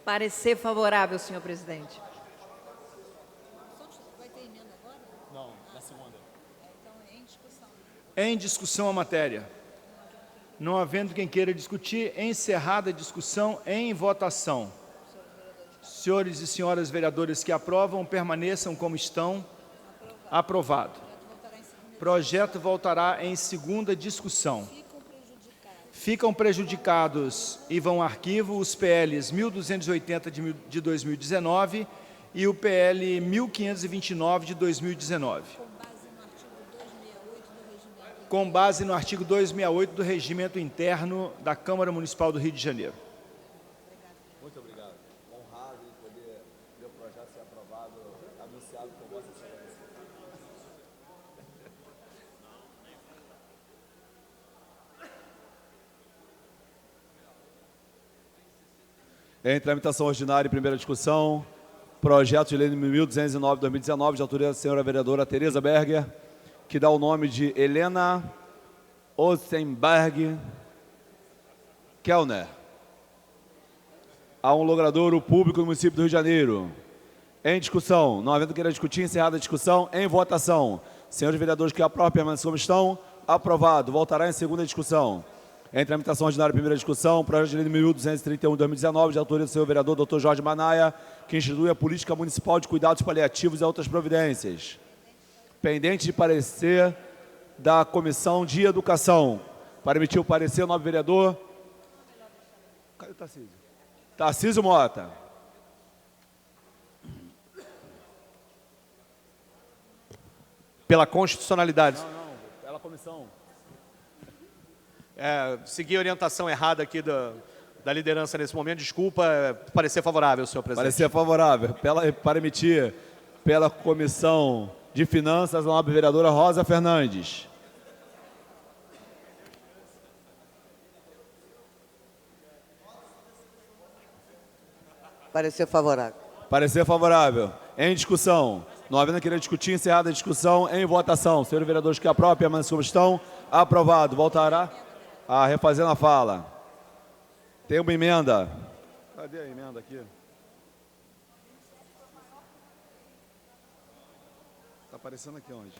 Parecer favorável, senhor presidente. Não, na segunda. Em discussão a matéria. Não havendo quem queira discutir, encerrada a discussão, em votação. Senhores e senhoras vereadores que aprovam, permaneçam como estão. Aprovado. Projeto voltará em segunda discussão. Ficam prejudicados e vão ao arquivo os PLs 1280 de 2019 e o PL 1529 de 2019. Com base no artigo 268 do Regimento Interno da Câmara Municipal do Rio de Janeiro. Muito obrigado. Honrado em poder ver o projeto ser aprovado, anunciado por Vossa Excelência. Em tramitação ordinária e primeira discussão, projeto de lei número 1209/2019, de autoria da senhora vereadora Tereza Berger, que dá o nome de Helena Ostenberg Kellner, a um logradouro público no município do Rio de Janeiro. Em discussão, não havendo queira discutir, encerrada a discussão, em votação. Senhores vereadores que aprovam, permaneçam como estão. Aprovado. Voltará em segunda discussão. Em tramitação ordinária, primeira discussão, projeto de lei número 1231/2019, de autoria do senhor vereador Dr. Jorge Manaia, que institui a política municipal de cuidados paliativos e outras providências. Pendente de parecer da Comissão de Educação. Para emitir o parecer, o nobre vereador... Cadê o Tarcísio? Tarcísio Mota. Pela constitucionalidade. Não, pela comissão. Segui a orientação errada aqui da liderança nesse momento. Desculpa, parecer favorável, senhor presidente. Parecer favorável. Para emitir pela Comissão de Finanças, a nobre vereadora Rosa Fernandes. Parecer favorável. Parecer favorável. Em discussão. Não havendo querer discutir, encerrada a discussão, em votação. Senhores vereadores que aprovam, permaneçam como estão. Aprovado. Voltará a refazendo a fala. Tem uma emenda. Cadê a emenda aqui? Está aparecendo aqui onde?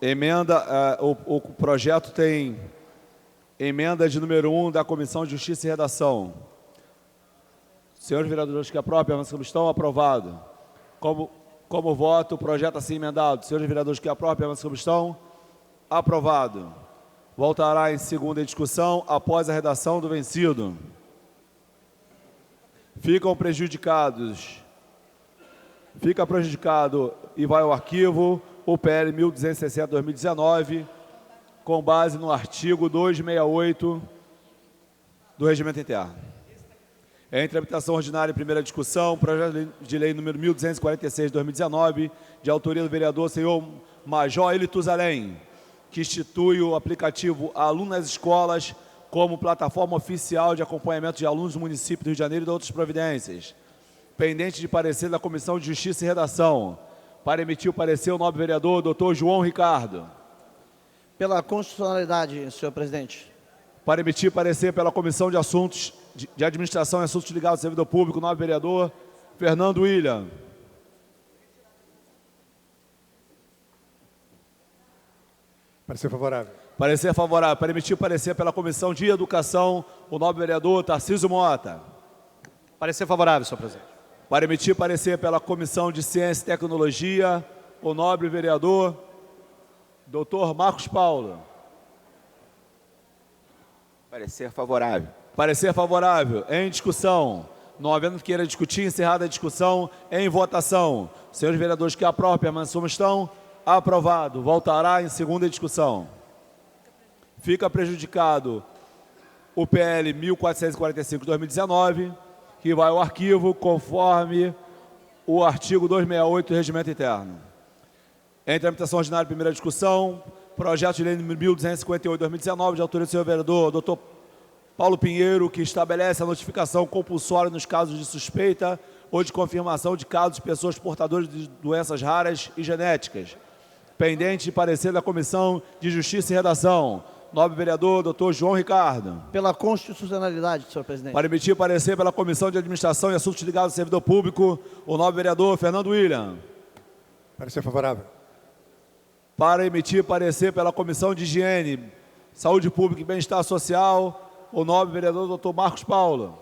Emenda, o projeto tem emenda de número 1 da Comissão de Justiça e Redação. Senhores vereadores que aprovam, permaneçam como estão. Aprovado. Como voto, o projeto assim emendado. Senhores vereadores que aprovam, permaneçam como estão. Aprovado. Voltará em segunda discussão após a redação do vencido. Fica prejudicado e vai ao arquivo o PL 1260/2019, com base no artigo 268 do Regimento Interno. Em tramitação ordinária e primeira discussão, projeto de lei número 1246/2019, de autoria do vereador senhor Major Eli Tuzalém, que institui o aplicativo Aluno nas Escolas como plataforma oficial de acompanhamento de alunos do município do Rio de Janeiro e de outras providências. Pendente de parecer da Comissão de Justiça e Redação. Para emitir o parecer, o nobre vereador, doutor João Ricardo. Pela constitucionalidade, senhor presidente. Para emitir parecer pela Comissão de Assuntos de Administração e Assuntos Ligados ao Servidor Público, o nobre vereador Fernando William. Parecer favorável. Parecer favorável. Para emitir parecer pela Comissão de Educação, o nobre vereador Tarcísio Mota. Parecer favorável, senhor presidente. Para emitir parecer pela Comissão de Ciência e Tecnologia, o nobre vereador Dr. Marcos Paulo. Parecer favorável. Parecer favorável. Em discussão. Não havendo queira discutir, encerrada a discussão, em votação. Senhores vereadores que aprovam, permaneçam como estão. Aprovado. Voltará em segunda discussão. Fica prejudicado o PL 1445/2019, que vai ao arquivo conforme o artigo 268 do Regimento Interno. Em tramitação ordinária, primeira discussão, projeto de lei número 1258/2019, de autoria do senhor vereador Dr. Paulo Pinheiro, que estabelece a notificação compulsória nos casos de suspeita ou de confirmação de casos de pessoas portadoras de doenças raras e genéticas. Pendente de parecer da Comissão de Justiça e Redação. Nobre vereador, doutor João Ricardo. Pela constitucionalidade, senhor presidente. Para emitir parecer pela Comissão de Administração e Assuntos Ligados ao Servidor Público, o nobre vereador Fernando William. Parecer favorável. Para emitir parecer pela Comissão de Higiene, Saúde Pública e Bem-Estar Social, o nobre vereador doutor Marcos Paulo.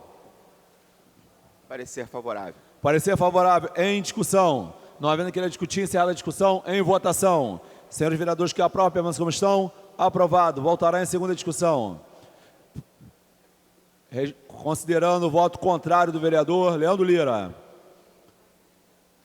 Parecer favorável. Parecer favorável. Em discussão. Não havendo querer discutir, encerrada a discussão. Em votação. Senhores vereadores que aprovam, permaneçam como estão. Aprovado. Voltará em segunda discussão. Considerando o voto contrário do vereador Leandro Lira.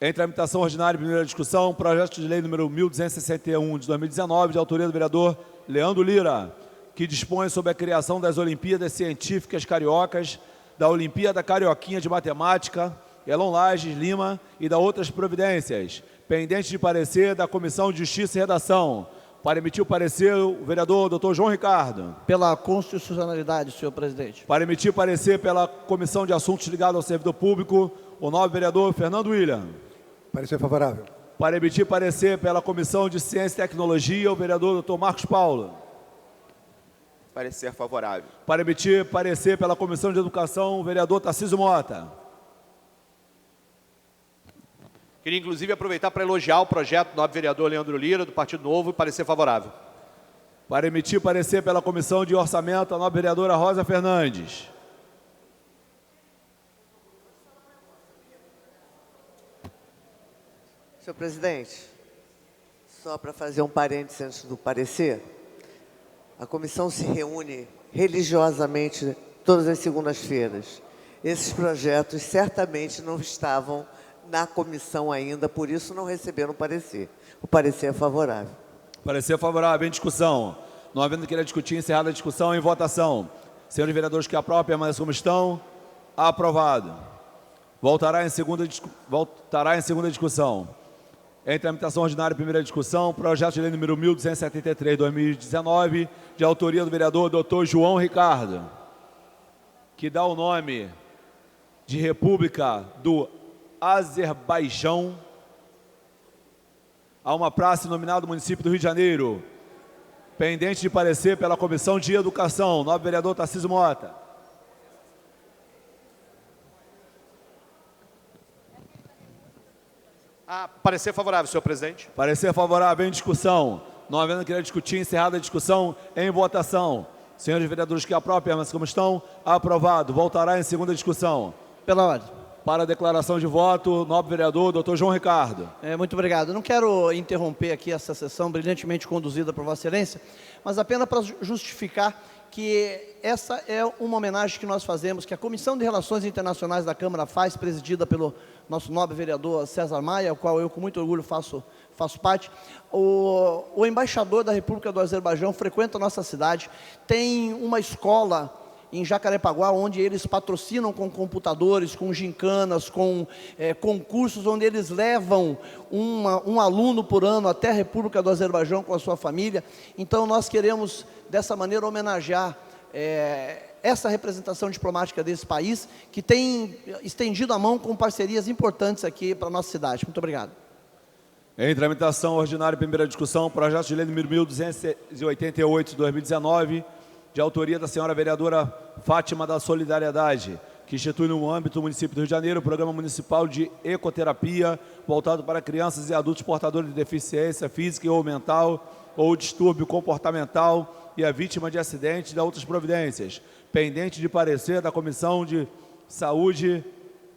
Em tramitação ordinária, primeira discussão, projeto de lei número 1261 de 2019, de autoria do vereador Leandro Lira, que dispõe sobre a criação das Olimpíadas Científicas Cariocas, da Olimpíada Carioquinha de Matemática, Elon Lages Lima e da outras providências, pendente de parecer da Comissão de Justiça e Redação. Para emitir o parecer, o vereador Dr. João Ricardo. Pela constitucionalidade, senhor presidente. Para emitir parecer pela Comissão de Assuntos Ligados ao Servidor Público, o nobre vereador Fernando William. Parecer favorável. Para emitir parecer pela Comissão de Ciência e Tecnologia, o vereador Dr. Marcos Paulo. Parecer favorável. Para emitir parecer pela Comissão de Educação, o vereador Tarcísio Mota. Queria, inclusive, aproveitar para elogiar o projeto do nobre vereador Leandro Lira, do Partido Novo, e parecer favorável. Para emitir parecer pela Comissão de Orçamento, a nobre vereadora Rosa Fernandes. Senhor presidente, só para fazer um parênteses antes do parecer, a comissão se reúne religiosamente todas as segundas-feiras. Esses projetos certamente não estavam na comissão ainda, por isso não receberam parecer. O parecer é favorável. Parecer favorável. Em discussão. Não havendo querer discutir, encerrada a discussão, em votação. Senhores vereadores que aprovam, permaneçam como estão. Aprovado. Voltará em segunda discussão. Em tramitação ordinária, primeira discussão, projeto de lei número 1273, 2019, de autoria do vereador Dr. João Ricardo, que dá o nome de República do Azerbaijão a uma praça nominada do município do Rio de Janeiro, pendente de parecer pela Comissão de Educação, nobre vereador Tarcísio Mota. Parecer favorável, senhor presidente. Parecer favorável. Em discussão. Não havendo querer discutir, encerrada a discussão, em votação. Senhores vereadores que aprovam, permaneçam como estão. Aprovado. Voltará em segunda discussão. Pela ordem. Para a declaração de voto, nobre vereador Dr. João Ricardo. Muito obrigado. Não quero interromper aqui essa sessão brilhantemente conduzida por Vossa Excelência, mas apenas para justificar que essa é uma homenagem que nós fazemos, que a Comissão de Relações Internacionais da Câmara faz, presidida pelo nosso nobre vereador César Maia, ao qual eu com muito orgulho faço parte. O embaixador da República do Azerbaijão frequenta a nossa cidade, tem uma escola em Jacarepaguá, onde eles patrocinam com computadores, com gincanas, com concursos, onde eles levam um aluno por ano até a República do Azerbaijão com a sua família. Então, nós queremos, dessa maneira, homenagear essa representação diplomática desse país, que tem estendido a mão com parcerias importantes aqui para a nossa cidade. Muito obrigado. Em tramitação ordinária, primeira discussão, projeto de lei número 1288, de 2019, de autoria da senhora vereadora Fátima da Solidariedade, que institui no âmbito do município do Rio de Janeiro o Programa Municipal de Ecoterapia, voltado para crianças e adultos portadores de deficiência física ou mental, ou distúrbio comportamental, e a vítima de acidente e de outras providências, pendente de parecer da Comissão de Saúde,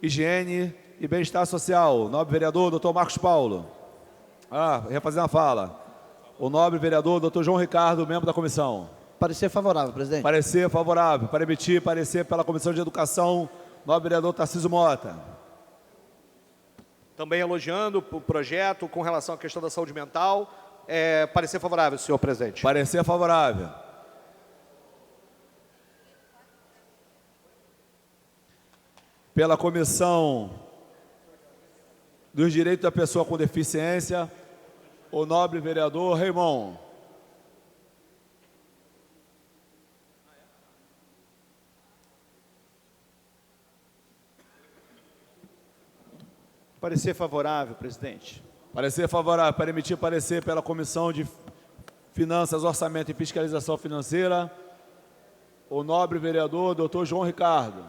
Higiene e Bem-Estar Social. Nobre vereador, Dr. Marcos Paulo. Refazendo a fala. O nobre vereador, Dr. João Ricardo, membro da comissão. Parecer favorável, presidente. Parecer favorável. Para emitir parecer pela Comissão de Educação, nobre vereador Tarcísio Mota. Também elogiando o projeto com relação à questão da saúde mental. Parecer favorável, senhor presidente. Parecer favorável. Pela Comissão dos Direitos da Pessoa com Deficiência, o nobre vereador Raimon. Parecer favorável, presidente. Parecer favorável. Para emitir parecer pela Comissão de Finanças, Orçamento e Fiscalização Financeira, o nobre vereador Dr. João Ricardo.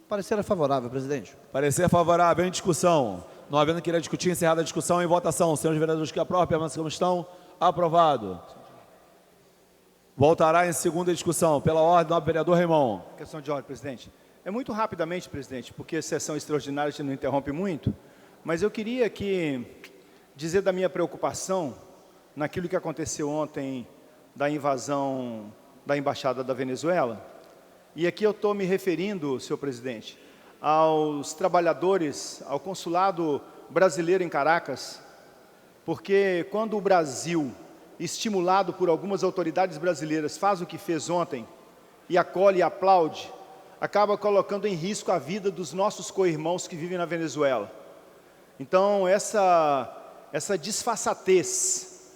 Parecer é favorável, presidente. Parecer favorável. Em discussão. Não havendo querer discutir, encerrada a discussão, em votação. Senhores vereadores que aprovam, permaneçam como estão. Aprovado. Voltará em segunda discussão. Pela ordem, nobre vereador Raimon. Questão de ordem, presidente. É muito rapidamente, presidente, porque a sessão extraordinária a gente não interrompe muito, mas eu queria dizer da minha preocupação naquilo que aconteceu ontem da invasão da Embaixada da Venezuela. E aqui eu estou me referindo, senhor presidente, aos trabalhadores, ao consulado brasileiro em Caracas, porque quando o Brasil, estimulado por algumas autoridades brasileiras, faz o que fez ontem, e acolhe e aplaude, acaba colocando em risco a vida dos nossos co-irmãos que vivem na Venezuela. Então, essa disfarçatez,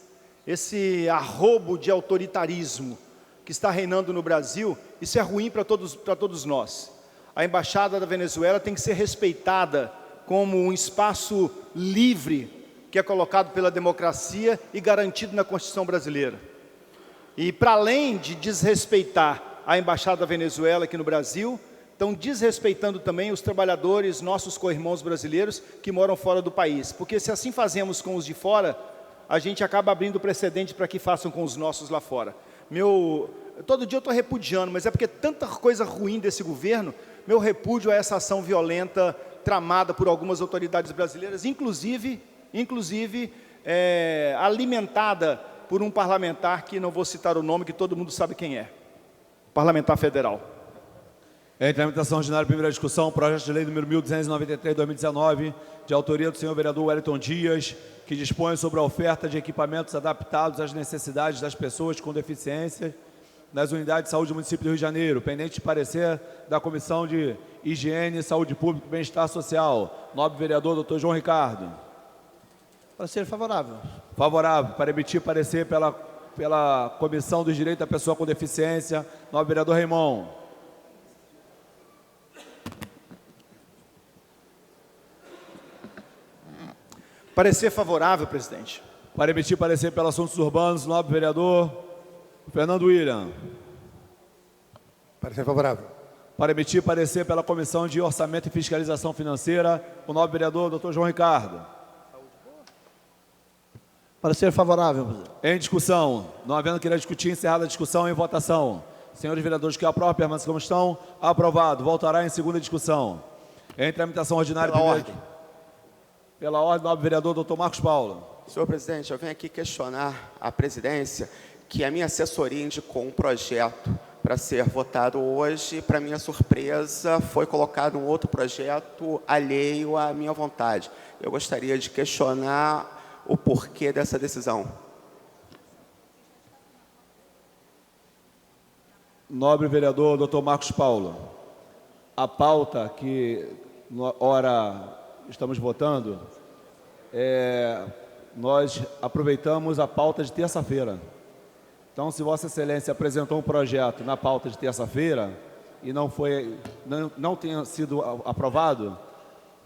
esse arrobo de autoritarismo que está reinando no Brasil, isso é ruim para todos nós. A Embaixada da Venezuela tem que ser respeitada como um espaço livre, que é colocado pela democracia e garantido na Constituição brasileira. E para além de desrespeitar a Embaixada da Venezuela aqui no Brasil, estão desrespeitando também os trabalhadores, nossos co-irmãos brasileiros que moram fora do país. Porque se assim fazemos com os de fora, a gente acaba abrindo precedente para que façam com os nossos lá fora. Todo dia eu estou repudiando, mas é porque tanta coisa ruim desse governo, meu repúdio a essa ação violenta tramada por algumas autoridades brasileiras, inclusive alimentada por um parlamentar que não vou citar o nome, que todo mundo sabe quem é. Parlamentar federal. Em tramitação ordinária, primeira discussão, projeto de lei número 1293/2019, de autoria do senhor vereador Wellington Dias, que dispõe sobre a oferta de equipamentos adaptados às necessidades das pessoas com deficiência nas unidades de saúde do município do Rio de Janeiro, pendente de parecer da Comissão de Higiene, Saúde Pública e Bem-Estar Social. Nobre vereador, Dr. João Ricardo. Parecer favorável. Favorável. Para emitir parecer pela Comissão dos Direitos da Pessoa com Deficiência, nobre vereador Raimon. Parecer favorável, presidente. Para emitir parecer pelos assuntos urbanos, nobre vereador Fernando William. Parecer favorável. Para emitir parecer pela Comissão de Orçamento e Fiscalização Financeira, o nobre vereador Dr. João Ricardo. Parecer favorável, presidente. Em discussão, não havendo que irá discutir, encerrada a discussão, em votação. Senhores vereadores que aprovam, permaneçam como estão. Aprovado. Voltará em segunda discussão. Em tramitação ordinária. Pela ordem, nobre vereador Dr. Marcos Paulo. Senhor presidente, eu venho aqui questionar a presidência que a minha assessoria indicou um projeto para ser votado hoje. Para minha surpresa, foi colocado um outro projeto alheio à minha vontade. Eu gostaria de questionar o porquê dessa decisão. Nobre vereador Dr. Marcos Paulo, a pauta que ora estamos votando, nós aproveitamos a pauta de terça-feira. Então, se Vossa Excelência apresentou um projeto na pauta de terça-feira e não tenha sido aprovado,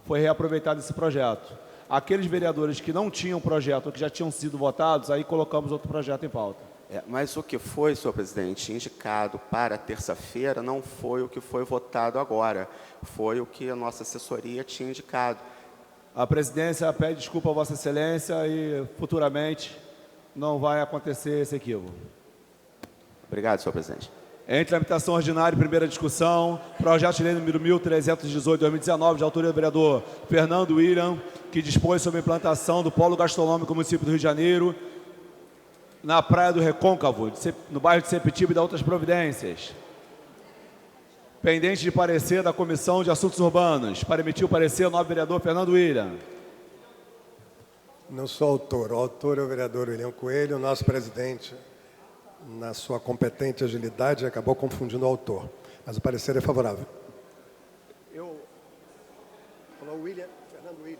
foi reaproveitado esse projeto. Aqueles vereadores que não tinham projeto ou que já tinham sido votados, aí colocamos outro projeto em pauta. Mas o que foi, senhor presidente, indicado para terça-feira não foi o que foi votado agora. Foi o que a nossa assessoria tinha indicado. A presidência pede desculpa a Vossa Excelência e futuramente não vai acontecer esse equívoco. Obrigado, senhor presidente. Em tramitação ordinária, primeira discussão, projeto de lei número 1318/2019, de autoria do vereador Fernando William, que dispõe sobre a implantação do polo gastronômico do município do Rio de Janeiro, na Praia do Recôncavo, no bairro de Sepetiba e da outras providências. Pendente de parecer da Comissão de Assuntos Urbanos. Para emitir o parecer, o nobre vereador Fernando William. Não sou autor. O autor é o vereador William Coelho, nosso presidente, na sua competente agilidade, acabou confundindo o autor. Mas o parecer é favorável. Falou William, Fernando William.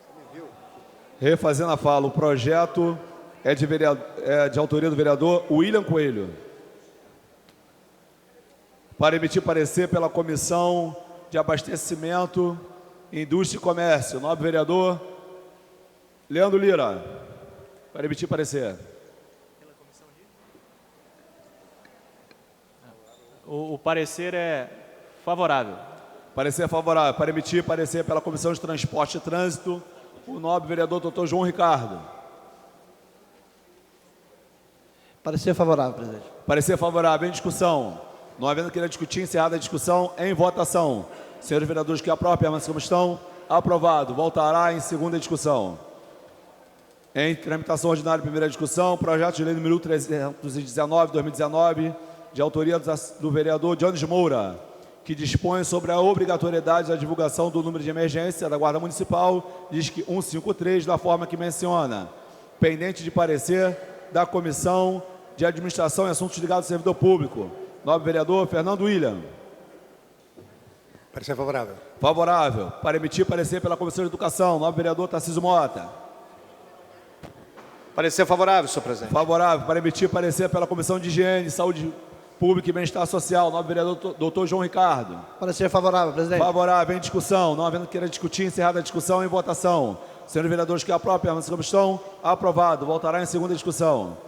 Você me viu? Refazendo a fala, o projeto é de autoria do vereador William Coelho. Para emitir parecer pela Comissão de Abastecimento, Indústria e Comércio, nobre vereador Leandro Lira. Para emitir parecer. O parecer é favorável. Parecer favorável. Para emitir parecer pela Comissão de Transporte e Trânsito, o nobre vereador Dr. João Ricardo. Parecer favorável, presidente. Parecer favorável. Em discussão. Não havendo queira discutir, encerrada a discussão, em votação. Senhores vereadores que aprovam, permaneçam como estão. Aprovado. Voltará em segunda discussão. Em tramitação ordinária, primeira discussão, projeto de lei número 319/2019, de autoria do vereador Jones Moura, que dispõe sobre a obrigatoriedade da divulgação do número de emergência da Guarda Municipal, diz que 153, da forma que menciona. Pendente de parecer da Comissão de Administração e Assuntos Ligados ao Servidor Público. Nobre vereador Fernando William. Parecer favorável. Favorável. Para emitir parecer pela Comissão de Educação. Nobre vereador Tarcísio Mota. Parecer favorável, senhor presidente. Favorável. Para emitir parecer pela Comissão de Higiene, Saúde Pública e Bem-Estar Social. Nobre vereador doutor João Ricardo. Parecer favorável, presidente. Favorável. Em discussão. Não havendo queira discutir, encerrada a discussão, em votação. Senhores vereadores que aprovam, permaneçam como estão. Aprovado. Voltará em segunda discussão.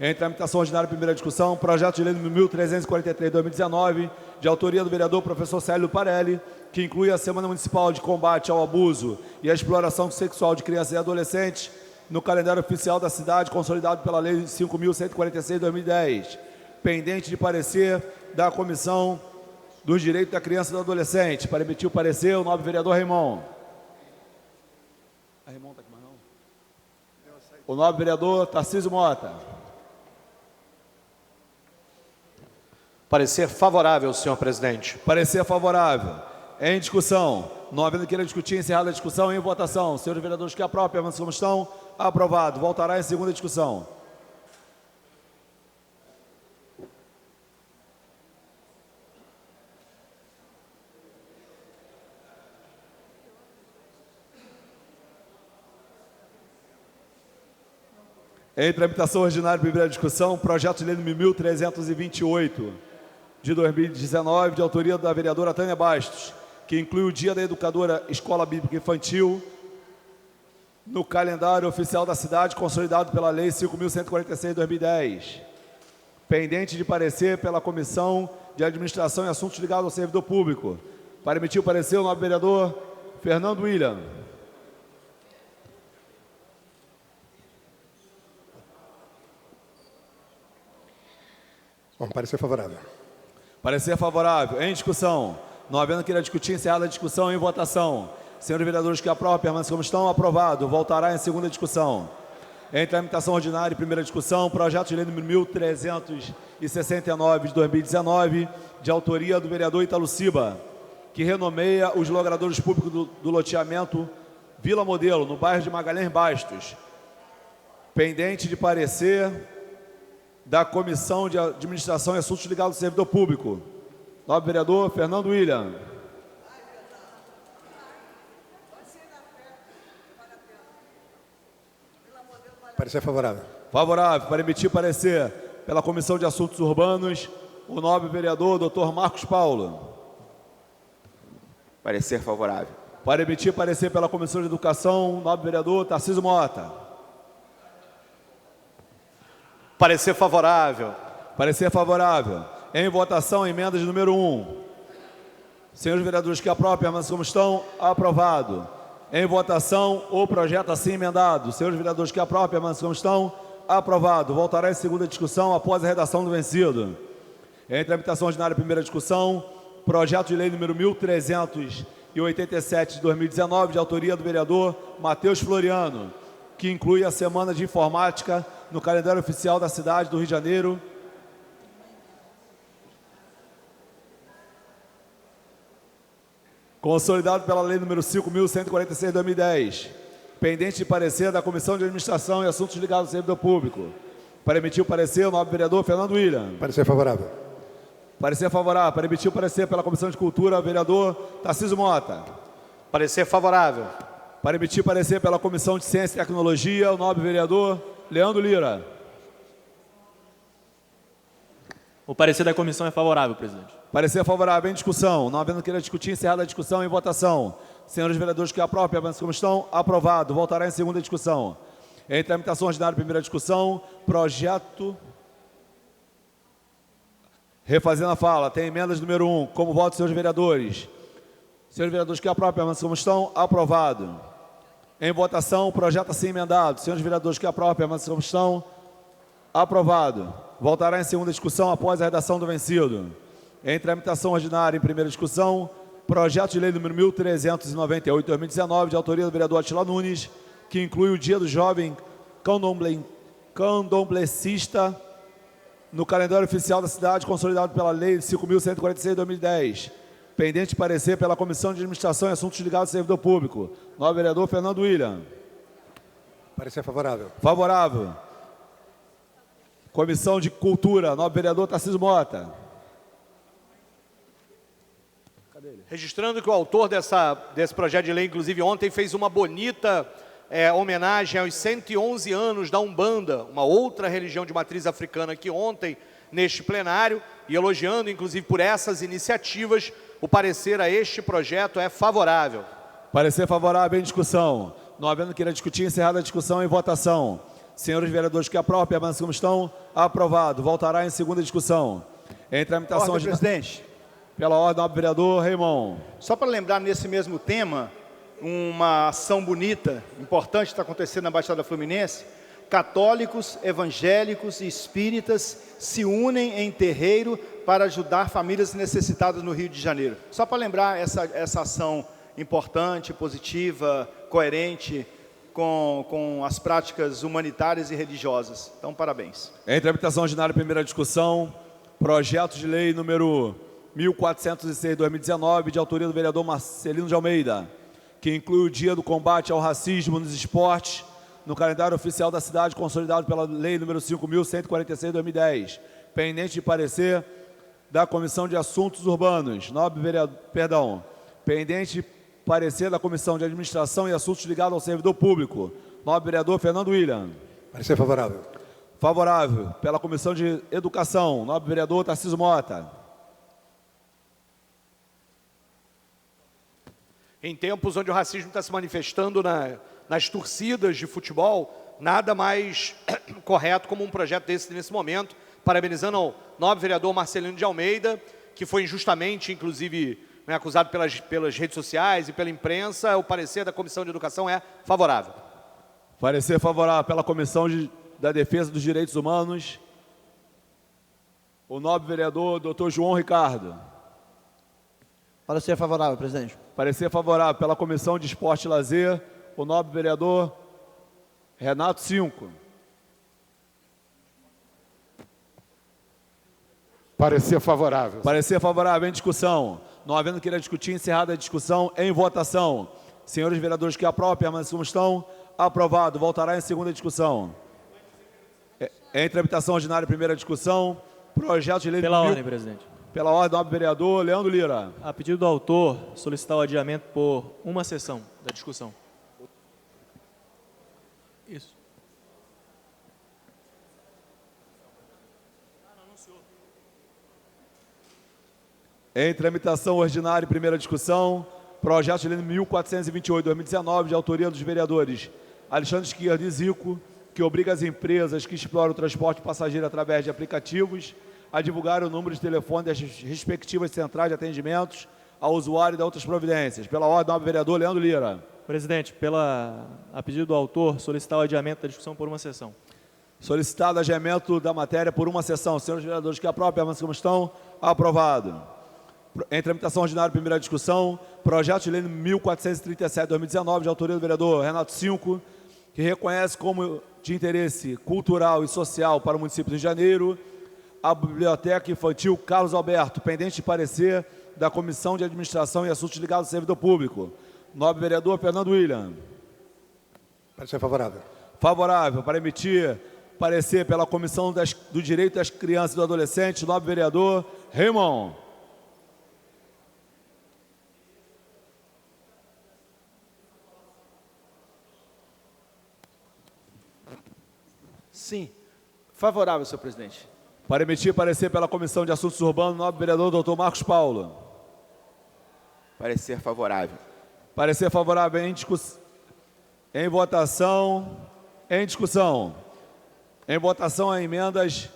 Em tramitação ordinária, primeira discussão, projeto de lei número 1343/2019, de autoria do vereador professor Célio Parelli, que inclui a Semana Municipal de Combate ao Abuso e à Exploração Sexual de Crianças e Adolescentes no calendário oficial da cidade, consolidado pela Lei 5.146/2010, pendente de parecer da Comissão dos Direitos da Criança e do Adolescente. Para emitir o parecer, o nobre vereador Raimon. Raimon está aqui mais não? O nobre vereador Tarcísio Mota. Parecer favorável, senhor presidente. Parecer favorável. Em discussão. Não havendo queira discutir, encerrada a discussão, em votação. Senhores vereadores que aprovam, permaneçam como estão. Aprovado. Voltará em segunda discussão. Em tramitação ordinária, primeira discussão, projeto de lei número 1328, de 2019, de autoria da vereadora Tânia Bastos, que inclui o Dia da Educadora Escola Bíblica Infantil no calendário oficial da cidade, consolidado pela Lei 5.146/2010. Pendente de parecer pela Comissão de Administração e Assuntos Ligados ao Servidor Público. Para emitir o parecer, o nobre vereador Fernando William. Bom, parecer favorável. Parecer favorável. Em discussão. Não havendo queira discutir, encerrada a discussão, em votação. Senhores vereadores que aprovam, permaneçam como estão. Aprovado. Voltará em segunda discussão. Em tramitação ordinária, primeira discussão, projeto de lei número 1369 de 2019, de autoria do vereador Ítalo Ciba, que renomeia os logradores públicos do loteamento Vila Modelo, no bairro de Magalhães Bastos. Pendente de parecer da Comissão de Administração e Assuntos Ligados ao Servidor Público. Nobre vereador Fernando William. Parecer favorável. Favorável. Para emitir parecer pela Comissão de Assuntos Urbanos, o nobre vereador doutor Marcos Paulo. Parecer favorável. Para emitir parecer pela Comissão de Educação, o nobre vereador Tarcísio Mota. Parecer favorável. Parecer favorável. Em votação, emendas número 1. Senhores vereadores que aprovam, permaneçam como estão. Aprovado. Em votação, o projeto assim emendado. Senhores vereadores que aprovam, permaneçam como estão. Aprovado. Voltará em segunda discussão após a redação do vencido. Em tramitação ordinária, primeira discussão, projeto de lei número 1387 de 2019, de autoria do vereador Matheus Floriano, que inclui a Semana de Informática no calendário oficial da cidade do Rio de Janeiro. Consolidado pela Lei número 5.146/2010. Pendente de parecer da Comissão de Administração e Assuntos Ligados ao Servidor Público. Para emitir o parecer, o nobre vereador Fernando William. Parecer favorável. Parecer favorável. Para emitir o parecer pela Comissão de Cultura, o vereador Tarcísio Mota. Parecer favorável. Para emitir parecer pela Comissão de Ciência e Tecnologia, o nobre vereador Leandro Lira. O parecer da comissão é favorável, presidente. Parecer favorável. Em discussão. Não havendo queira discutir, encerrada a discussão, em votação. Senhores vereadores que aprovam, permaneçam como estão. Aprovado. Voltará em segunda discussão. Em tramitação ordinária, primeira discussão, projeto... Refazendo a fala, tem emendas número 1. Como voto, senhores vereadores? Senhores vereadores que aprovam, permaneçam como estão. Aprovado. Em votação, o projeto assim emendado. Senhores vereadores que aprovam, permaneçam como estão. Aprovado. Voltará em segunda discussão após a redação do vencido. Em tramitação ordinária, em primeira discussão, projeto de lei número 1398/2019, de autoria do vereador Atila Nunes, que inclui o Dia do Jovem Candomblecista no calendário oficial da cidade, consolidado pela Lei 5.146/2010. Pendente de parecer pela Comissão de Administração e Assuntos Ligados ao Servidor Público. Nobre vereador Fernando William. Parecer favorável. Favorável. Comissão de Cultura, nobre vereador Tarcísio Mota. Registrando que o autor desse projeto de lei, inclusive ontem, fez uma bonita homenagem aos 111 anos da Umbanda, uma outra religião de matriz africana, que ontem, neste plenário, e elogiando, inclusive, por essas iniciativas, o parecer a este projeto é favorável. Parecer favorável em discussão. Não havendo que discutir, encerrada a discussão em votação. Senhores vereadores que aprovam, permaneçam como estão. Aprovado. Voltará em segunda discussão. Em tramitação... Ordem, presidente. Pela ordem, nobre vereador Raimon. Só para lembrar, nesse mesmo tema, uma ação bonita, importante, que está acontecendo na Baixada Fluminense. Católicos, evangélicos e espíritas se unem em terreiro para ajudar famílias necessitadas no Rio de Janeiro. Só para lembrar essa ação importante, positiva, coerente com as práticas humanitárias e religiosas. Então, parabéns. Em tramitação ordinária, primeira discussão, projeto de lei número 1406/2019, de autoria do vereador Marcelino de Almeida, que inclui o Dia do Combate ao Racismo nos Esportes, no calendário oficial da cidade, consolidado pela Lei número 5.146/2010, pendente de parecer da Comissão de Assuntos Urbanos, pendente de parecer da Comissão de Administração e Assuntos ligados ao Servidor Público, nobre vereador Fernando William. Parecer favorável. Favorável. Pela Comissão de Educação, nobre vereador Tarcísio Mota. Em tempos onde o racismo está se manifestando nas torcidas de futebol, nada mais correto como um projeto desse nesse momento, parabenizando ao nobre vereador Marcelino de Almeida, que foi injustamente, inclusive, acusado pelas redes sociais e pela imprensa. O parecer da Comissão de Educação é favorável. Parecer favorável pela Comissão da Defesa dos Direitos Humanos, o nobre vereador Dr. João Ricardo. Parecer favorável, presidente. Parecer favorável pela Comissão de Esporte e Lazer, o nobre vereador Renato Cinco. Parecer favorável. Parecer favorável em discussão. Não havendo que discutir, encerrada a discussão em votação. Senhores vereadores que aprovam, permaneçam como estão. Aprovado. Voltará em segunda discussão. Em tramitação ordinária, primeira discussão. Projeto de lei... Pela ordem, presidente. Pela ordem, nobre vereador Leandro Lira. A pedido do autor, solicitar o adiamento por uma sessão da discussão. Isso. Em tramitação ordinária, primeira discussão, projeto de lei 1428/2019, de autoria dos vereadores Alexandre Esquerdo e Zico, que obriga as empresas que exploram o transporte passageiro através de aplicativos a divulgar o número de telefone das respectivas centrais de atendimentos ao usuário e das outras providências. Pela ordem, nobre vereador Leandro Lira. Presidente, a pedido do autor, solicitar o adiamento da discussão por uma sessão. Solicitado adiamento da matéria por uma sessão. Senhores vereadores que aprovam, permaneçam como estão. Aprovado. Em tramitação ordinária, primeira discussão, projeto de lei 1437/2019, de autoria do vereador Renato Cinco, que reconhece como de interesse cultural e social para o município do Rio de Janeiro a Biblioteca Infantil Carlos Alberto, pendente de parecer da Comissão de Administração e Assuntos Ligados ao Servidor Público. Nobre vereador Fernando William. Parecer favorável. Favorável para emitir parecer pela Comissão do Direito das Crianças e do Adolescente, nobre vereador Raimon. Sim. Favorável, senhor presidente. Para emitir parecer pela Comissão de Assuntos Urbanos, nobre vereador Dr. Marcos Paulo. Parecer favorável. Parecer favorável em votação. Em discussão. Em votação a emendas.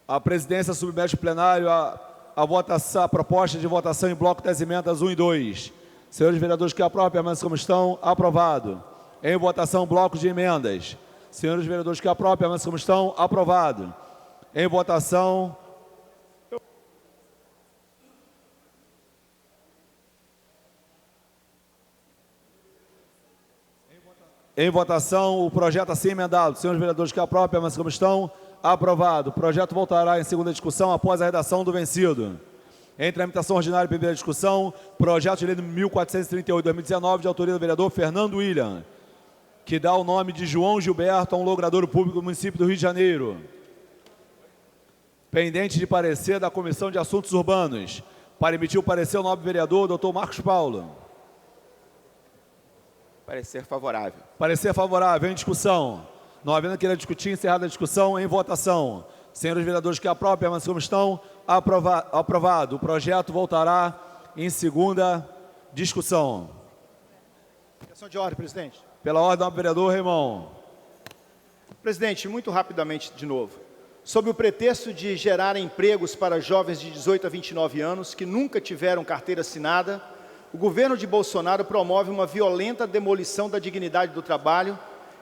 A presidência submete o plenário a proposta de votação em bloco das emendas 1 e 2. Senhores vereadores que aprovam, permaneçam como estão. Aprovado. Em votação, bloco de emendas. Senhores vereadores que aprovam, permaneçam como estão. Aprovado. Em votação. Em votação, o projeto assim emendado. Senhores vereadores, que aprovam, permaneçam como estão. Aprovado. O projeto voltará em segunda discussão após a redação do vencido. Em tramitação ordinária e primeira discussão, projeto de lei número 1438/2019, de autoria do vereador Fernando William, que dá o nome de João Gilberto a um logradouro público do município do Rio de Janeiro. Pendente de parecer da Comissão de Assuntos Urbanos. Para emitir o parecer, o nobre vereador, doutor Marcos Paulo. Parecer favorável. Parecer favorável. Em discussão. Não havendo queira discutir, encerrada a discussão, em votação. Senhores vereadores, que aprovam, permaneçam como estão. Aprovado. O projeto voltará em segunda discussão. Questão de ordem, presidente. Pela ordem, nobre vereador Raimon. Presidente, muito rapidamente de novo. Sob o pretexto de gerar empregos para jovens de 18 a 29 anos que nunca tiveram carteira assinada, o governo de Bolsonaro promove uma violenta demolição da dignidade do trabalho,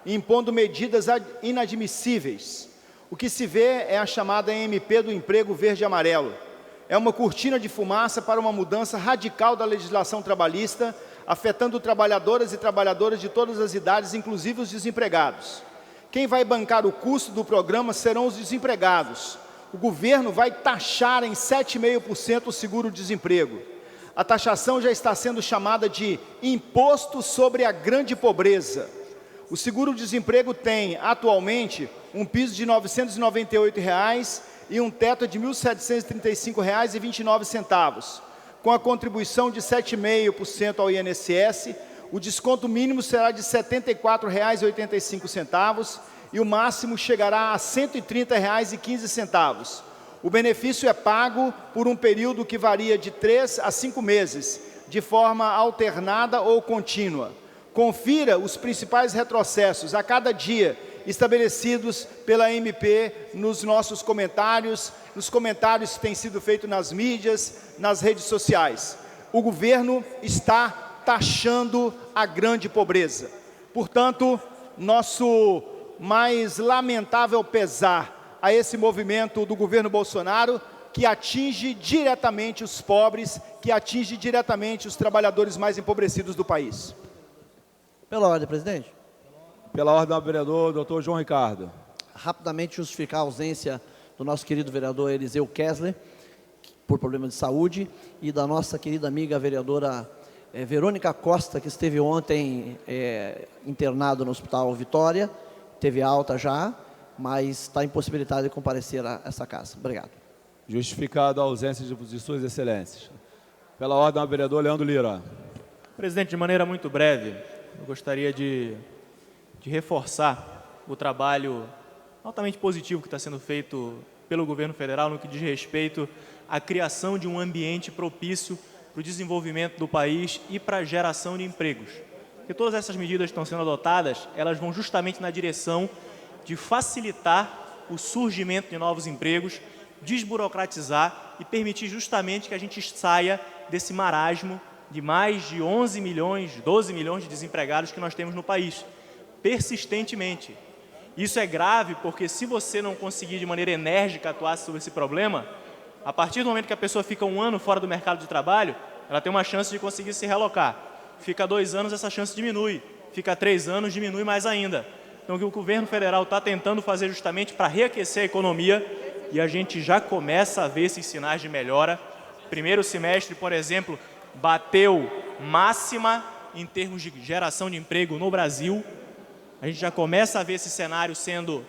impondo medidas inadmissíveis. O que se vê é a chamada MP do emprego verde e amarelo. É uma cortina de fumaça para uma mudança radical da legislação trabalhista, afetando trabalhadoras e trabalhadores de todas as idades, inclusive os desempregados. Quem vai bancar o custo do programa serão os desempregados. O governo vai taxar em 7,5% o seguro-desemprego. A taxação já está sendo chamada de imposto sobre a grande pobreza. O seguro-desemprego tem, atualmente, um piso de R$ 998 e um teto de R$ 1.735,29. Com a contribuição de 7,5% ao INSS, o desconto mínimo será de R$ 74,85 e o máximo chegará a R$ 130,15. O benefício é pago por um período que varia de 3 a 5 meses, de forma alternada ou contínua. Confira os principais retrocessos a cada dia estabelecidos pela MP nos nossos comentários, nos comentários que têm sido feitos nas mídias, nas redes sociais. O governo está taxando a grande pobreza. Portanto, nosso mais lamentável pesar a esse movimento do governo Bolsonaro, que atinge diretamente os pobres, que atinge diretamente os trabalhadores mais empobrecidos do país. Pela ordem, presidente. Pela ordem do vereador, doutor João Ricardo. Rapidamente justificar a ausência do nosso querido vereador Eliseu Kessler, por problema de saúde, e da nossa querida amiga vereadora Verônica Costa, que esteve ontem internado no Hospital Vitória, teve alta já, mas está impossibilitada de comparecer a essa casa. Obrigado. Justificado a ausência de suas excelências. Pela ordem, o vereador Leandro Lira. Presidente, de maneira muito breve, eu gostaria de reforçar o trabalho altamente positivo que está sendo feito pelo governo federal no que diz respeito à criação de um ambiente propício para o desenvolvimento do país e para a geração de empregos. Porque todas essas medidas que estão sendo adotadas, elas vão justamente na direção de facilitar o surgimento de novos empregos, desburocratizar e permitir justamente que a gente saia desse marasmo de mais de 11 milhões, 12 milhões de desempregados que nós temos no país, persistentemente. Isso é grave porque se você não conseguir de maneira enérgica atuar sobre esse problema, a partir do momento que a pessoa fica 1 ano fora do mercado de trabalho, ela tem uma chance de conseguir se realocar. Fica 2 anos, essa chance diminui. Fica 3 anos, diminui mais ainda. Então, o que o governo federal está tentando fazer justamente para reaquecer a economia, e a gente já começa a ver esses sinais de melhora. Primeiro semestre, por exemplo, bateu máxima em termos de geração de emprego no Brasil. A gente já começa a ver esse cenário sendo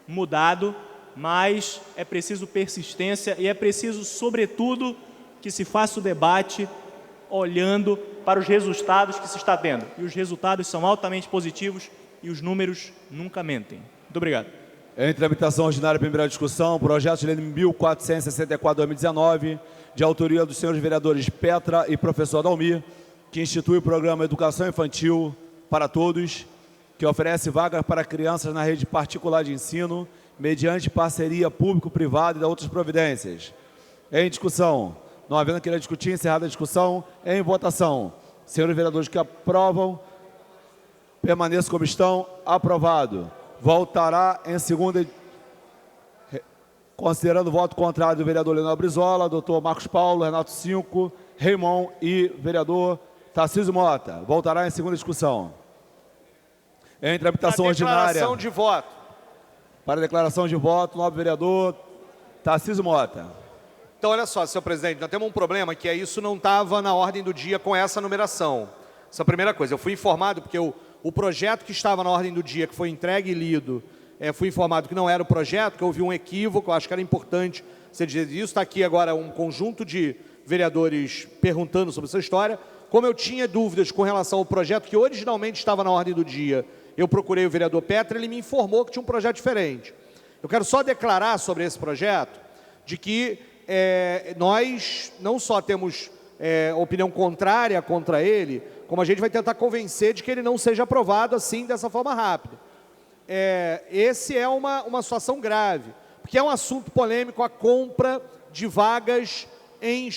mudado, mas é preciso persistência e é preciso, sobretudo, que se faça o debate olhando para os resultados que se está tendo. E os resultados são altamente positivos e os números nunca mentem. Muito obrigado. Em tramitação ordinária, primeira discussão, projeto de lei 1464/2019, de autoria dos senhores vereadores Petra e professor Dalmir, que institui o programa Educação Infantil para Todos, que oferece vagas para crianças na rede particular de ensino, mediante parceria público-privada e outras providências. Em discussão. Não havendo querer discutir, encerrada a discussão, em votação. Senhores vereadores que aprovam, permaneçam como estão. Aprovado. Voltará em segunda Considerando o voto contrário do vereador Leonel Brizola, doutor Marcos Paulo, Renato Cinco, Raimon e vereador Tarcísio Mota. Voltará em segunda discussão. Em tramitação ordinária. Declaração de voto. Para declaração de voto, nobre vereador Tarcísio Mota. Então, olha só, senhor presidente, nós temos um problema que isso não estava na ordem do dia com essa numeração. Essa é a primeira coisa. Eu fui informado, porque o projeto que estava na ordem do dia, que foi entregue e lido, fui informado que não era o projeto, que houve um equívoco, eu acho que era importante você dizer isso. Está aqui agora um conjunto de vereadores perguntando sobre essa história. Como eu tinha dúvidas com relação ao projeto que originalmente estava na ordem do dia, eu procurei o vereador Petra, ele me informou que tinha um projeto diferente. Eu quero só declarar sobre esse projeto, de que nós não só temos opinião contrária contra ele, como a gente vai tentar convencer de que ele não seja aprovado assim, dessa forma rápida. Esse é uma situação grave, porque é um assunto polêmico a compra de vagas em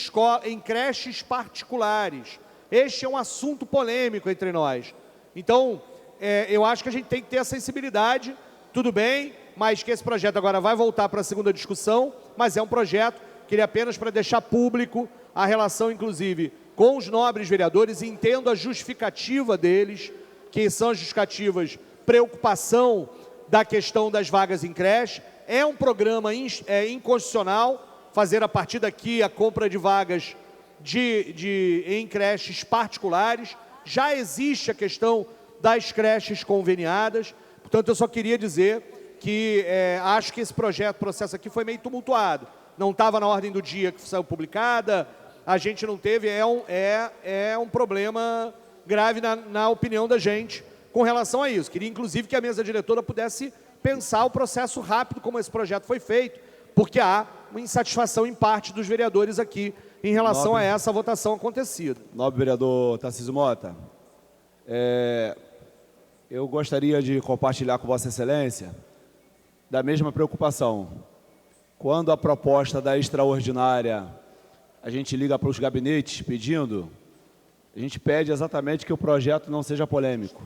creches particulares. Este é um assunto polêmico entre nós. Então, eu acho que a gente tem que ter a sensibilidade, tudo bem, mas que esse projeto agora vai voltar para a segunda discussão, mas é um projeto que ele é apenas para deixar público a relação, inclusive, com os nobres vereadores, entendo a justificativa deles, que são as justificativas preocupação da questão das vagas em creche. É um programa inconstitucional fazer a partir daqui a compra de vagas em creches particulares. Já existe a questão das creches conveniadas. Portanto, eu só queria dizer que acho que esse processo aqui foi meio tumultuado. Não estava na ordem do dia que saiu publicada, a gente não teve, é um problema grave na opinião da gente com relação a isso. Queria, inclusive, que a mesa diretora pudesse pensar o processo rápido como esse projeto foi feito, porque há uma insatisfação em parte dos vereadores aqui em relação a essa votação acontecida. Nobre vereador Tarcísio Mota, eu gostaria de compartilhar com Vossa Excelência da mesma preocupação. Quando a proposta da extraordinária, a gente liga para os gabinetes pedindo, a gente pede exatamente que o projeto não seja polêmico.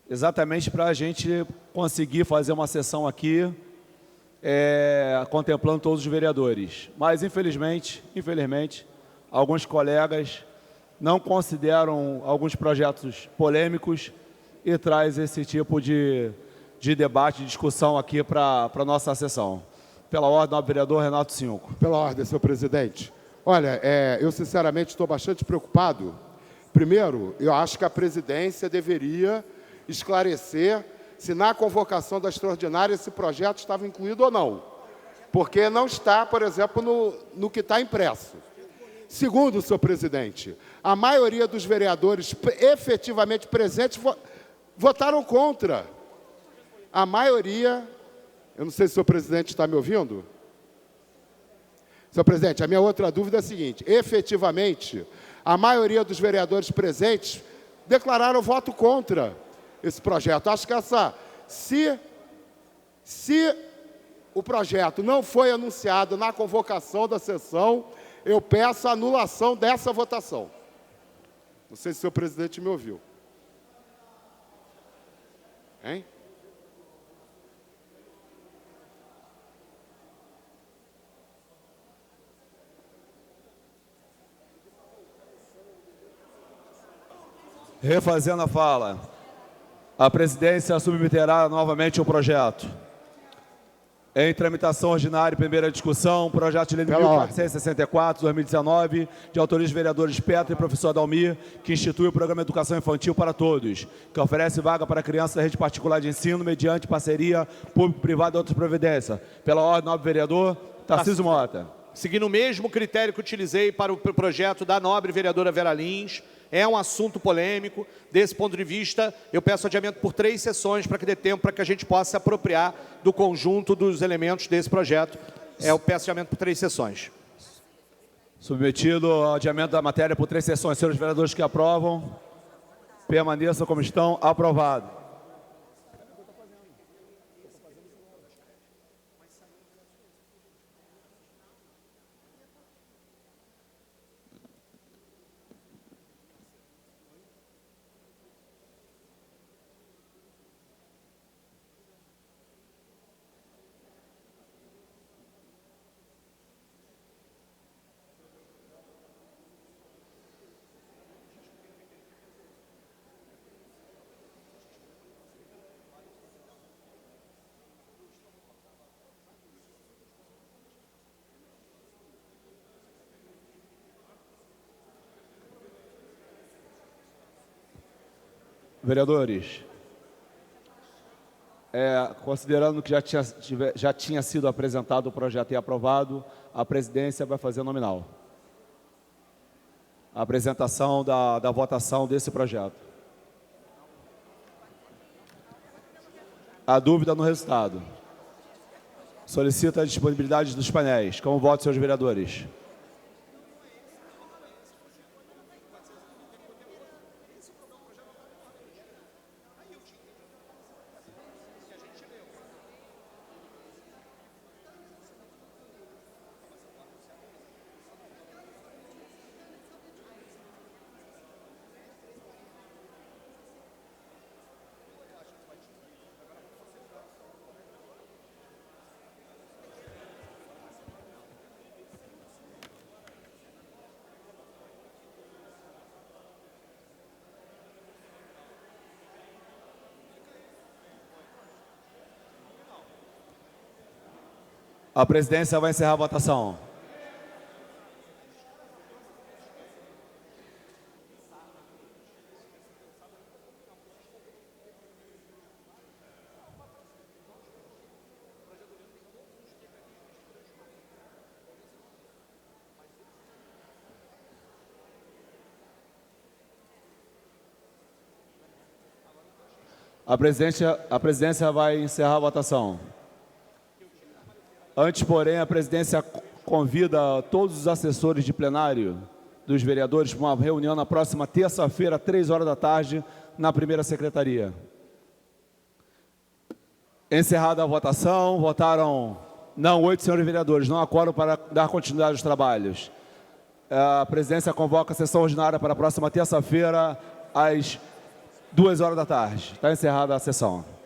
Exatamente para a gente conseguir fazer uma sessão aqui, contemplando todos os vereadores. Mas, infelizmente, alguns colegas não consideram alguns projetos polêmicos e traz esse tipo de debate, de discussão aqui para a nossa sessão. Pela ordem, nobre vereador Renato Cinco. Pela ordem, senhor presidente. Olha, eu sinceramente estou bastante preocupado. Primeiro, eu acho que a presidência deveria esclarecer se na convocação da extraordinária esse projeto estava incluído ou não. Porque não está, por exemplo, no que está impresso. Segundo, senhor presidente, a maioria dos vereadores efetivamente presentes votaram contra. A maioria... Eu não sei se o senhor presidente está me ouvindo. Senhor presidente, a minha outra dúvida é a seguinte. Efetivamente, a maioria dos vereadores presentes declararam voto contra esse projeto. Acho que se o projeto não foi anunciado na convocação da sessão, eu peço a anulação dessa votação. Não sei se o senhor presidente me ouviu. Hein? Refazendo a fala, a presidência submeterá novamente o projeto. Em tramitação ordinária e primeira discussão, projeto de lei de 1464, 2019, de autoria dos vereadores Petra e professor Dalmir, que institui o programa de educação infantil para todos, que oferece vaga para crianças da rede particular de ensino, mediante parceria público-privada e outras providências. Pela ordem, nobre vereador Tarcísio Mota. Seguindo o mesmo critério que utilizei para o projeto da nobre vereadora Vera Lins, é um assunto polêmico. Desse ponto de vista, eu peço adiamento por 3 sessões para que dê tempo para que a gente possa se apropriar do conjunto dos elementos desse projeto. Eu peço adiamento por 3 sessões. Submetido ao adiamento da matéria por 3 sessões. Senhores vereadores que aprovam, permaneçam como estão. Aprovado. Vereadores, considerando que já tinha sido apresentado o projeto e aprovado, a presidência vai fazer nominal a apresentação da votação desse projeto. A dúvida no resultado. Solicito a disponibilidade dos painéis. Como votam, senhores vereadores? A presidência vai encerrar a votação. A presidência vai encerrar a votação. Antes, porém, a presidência convida todos os assessores de plenário dos vereadores para uma reunião na próxima terça-feira, 3 da tarde, na primeira secretaria. Encerrada a votação, votaram não 8 senhores vereadores, não há quórum para dar continuidade aos trabalhos. A presidência convoca a sessão ordinária para a próxima terça-feira, às 2 da tarde. Está encerrada a sessão.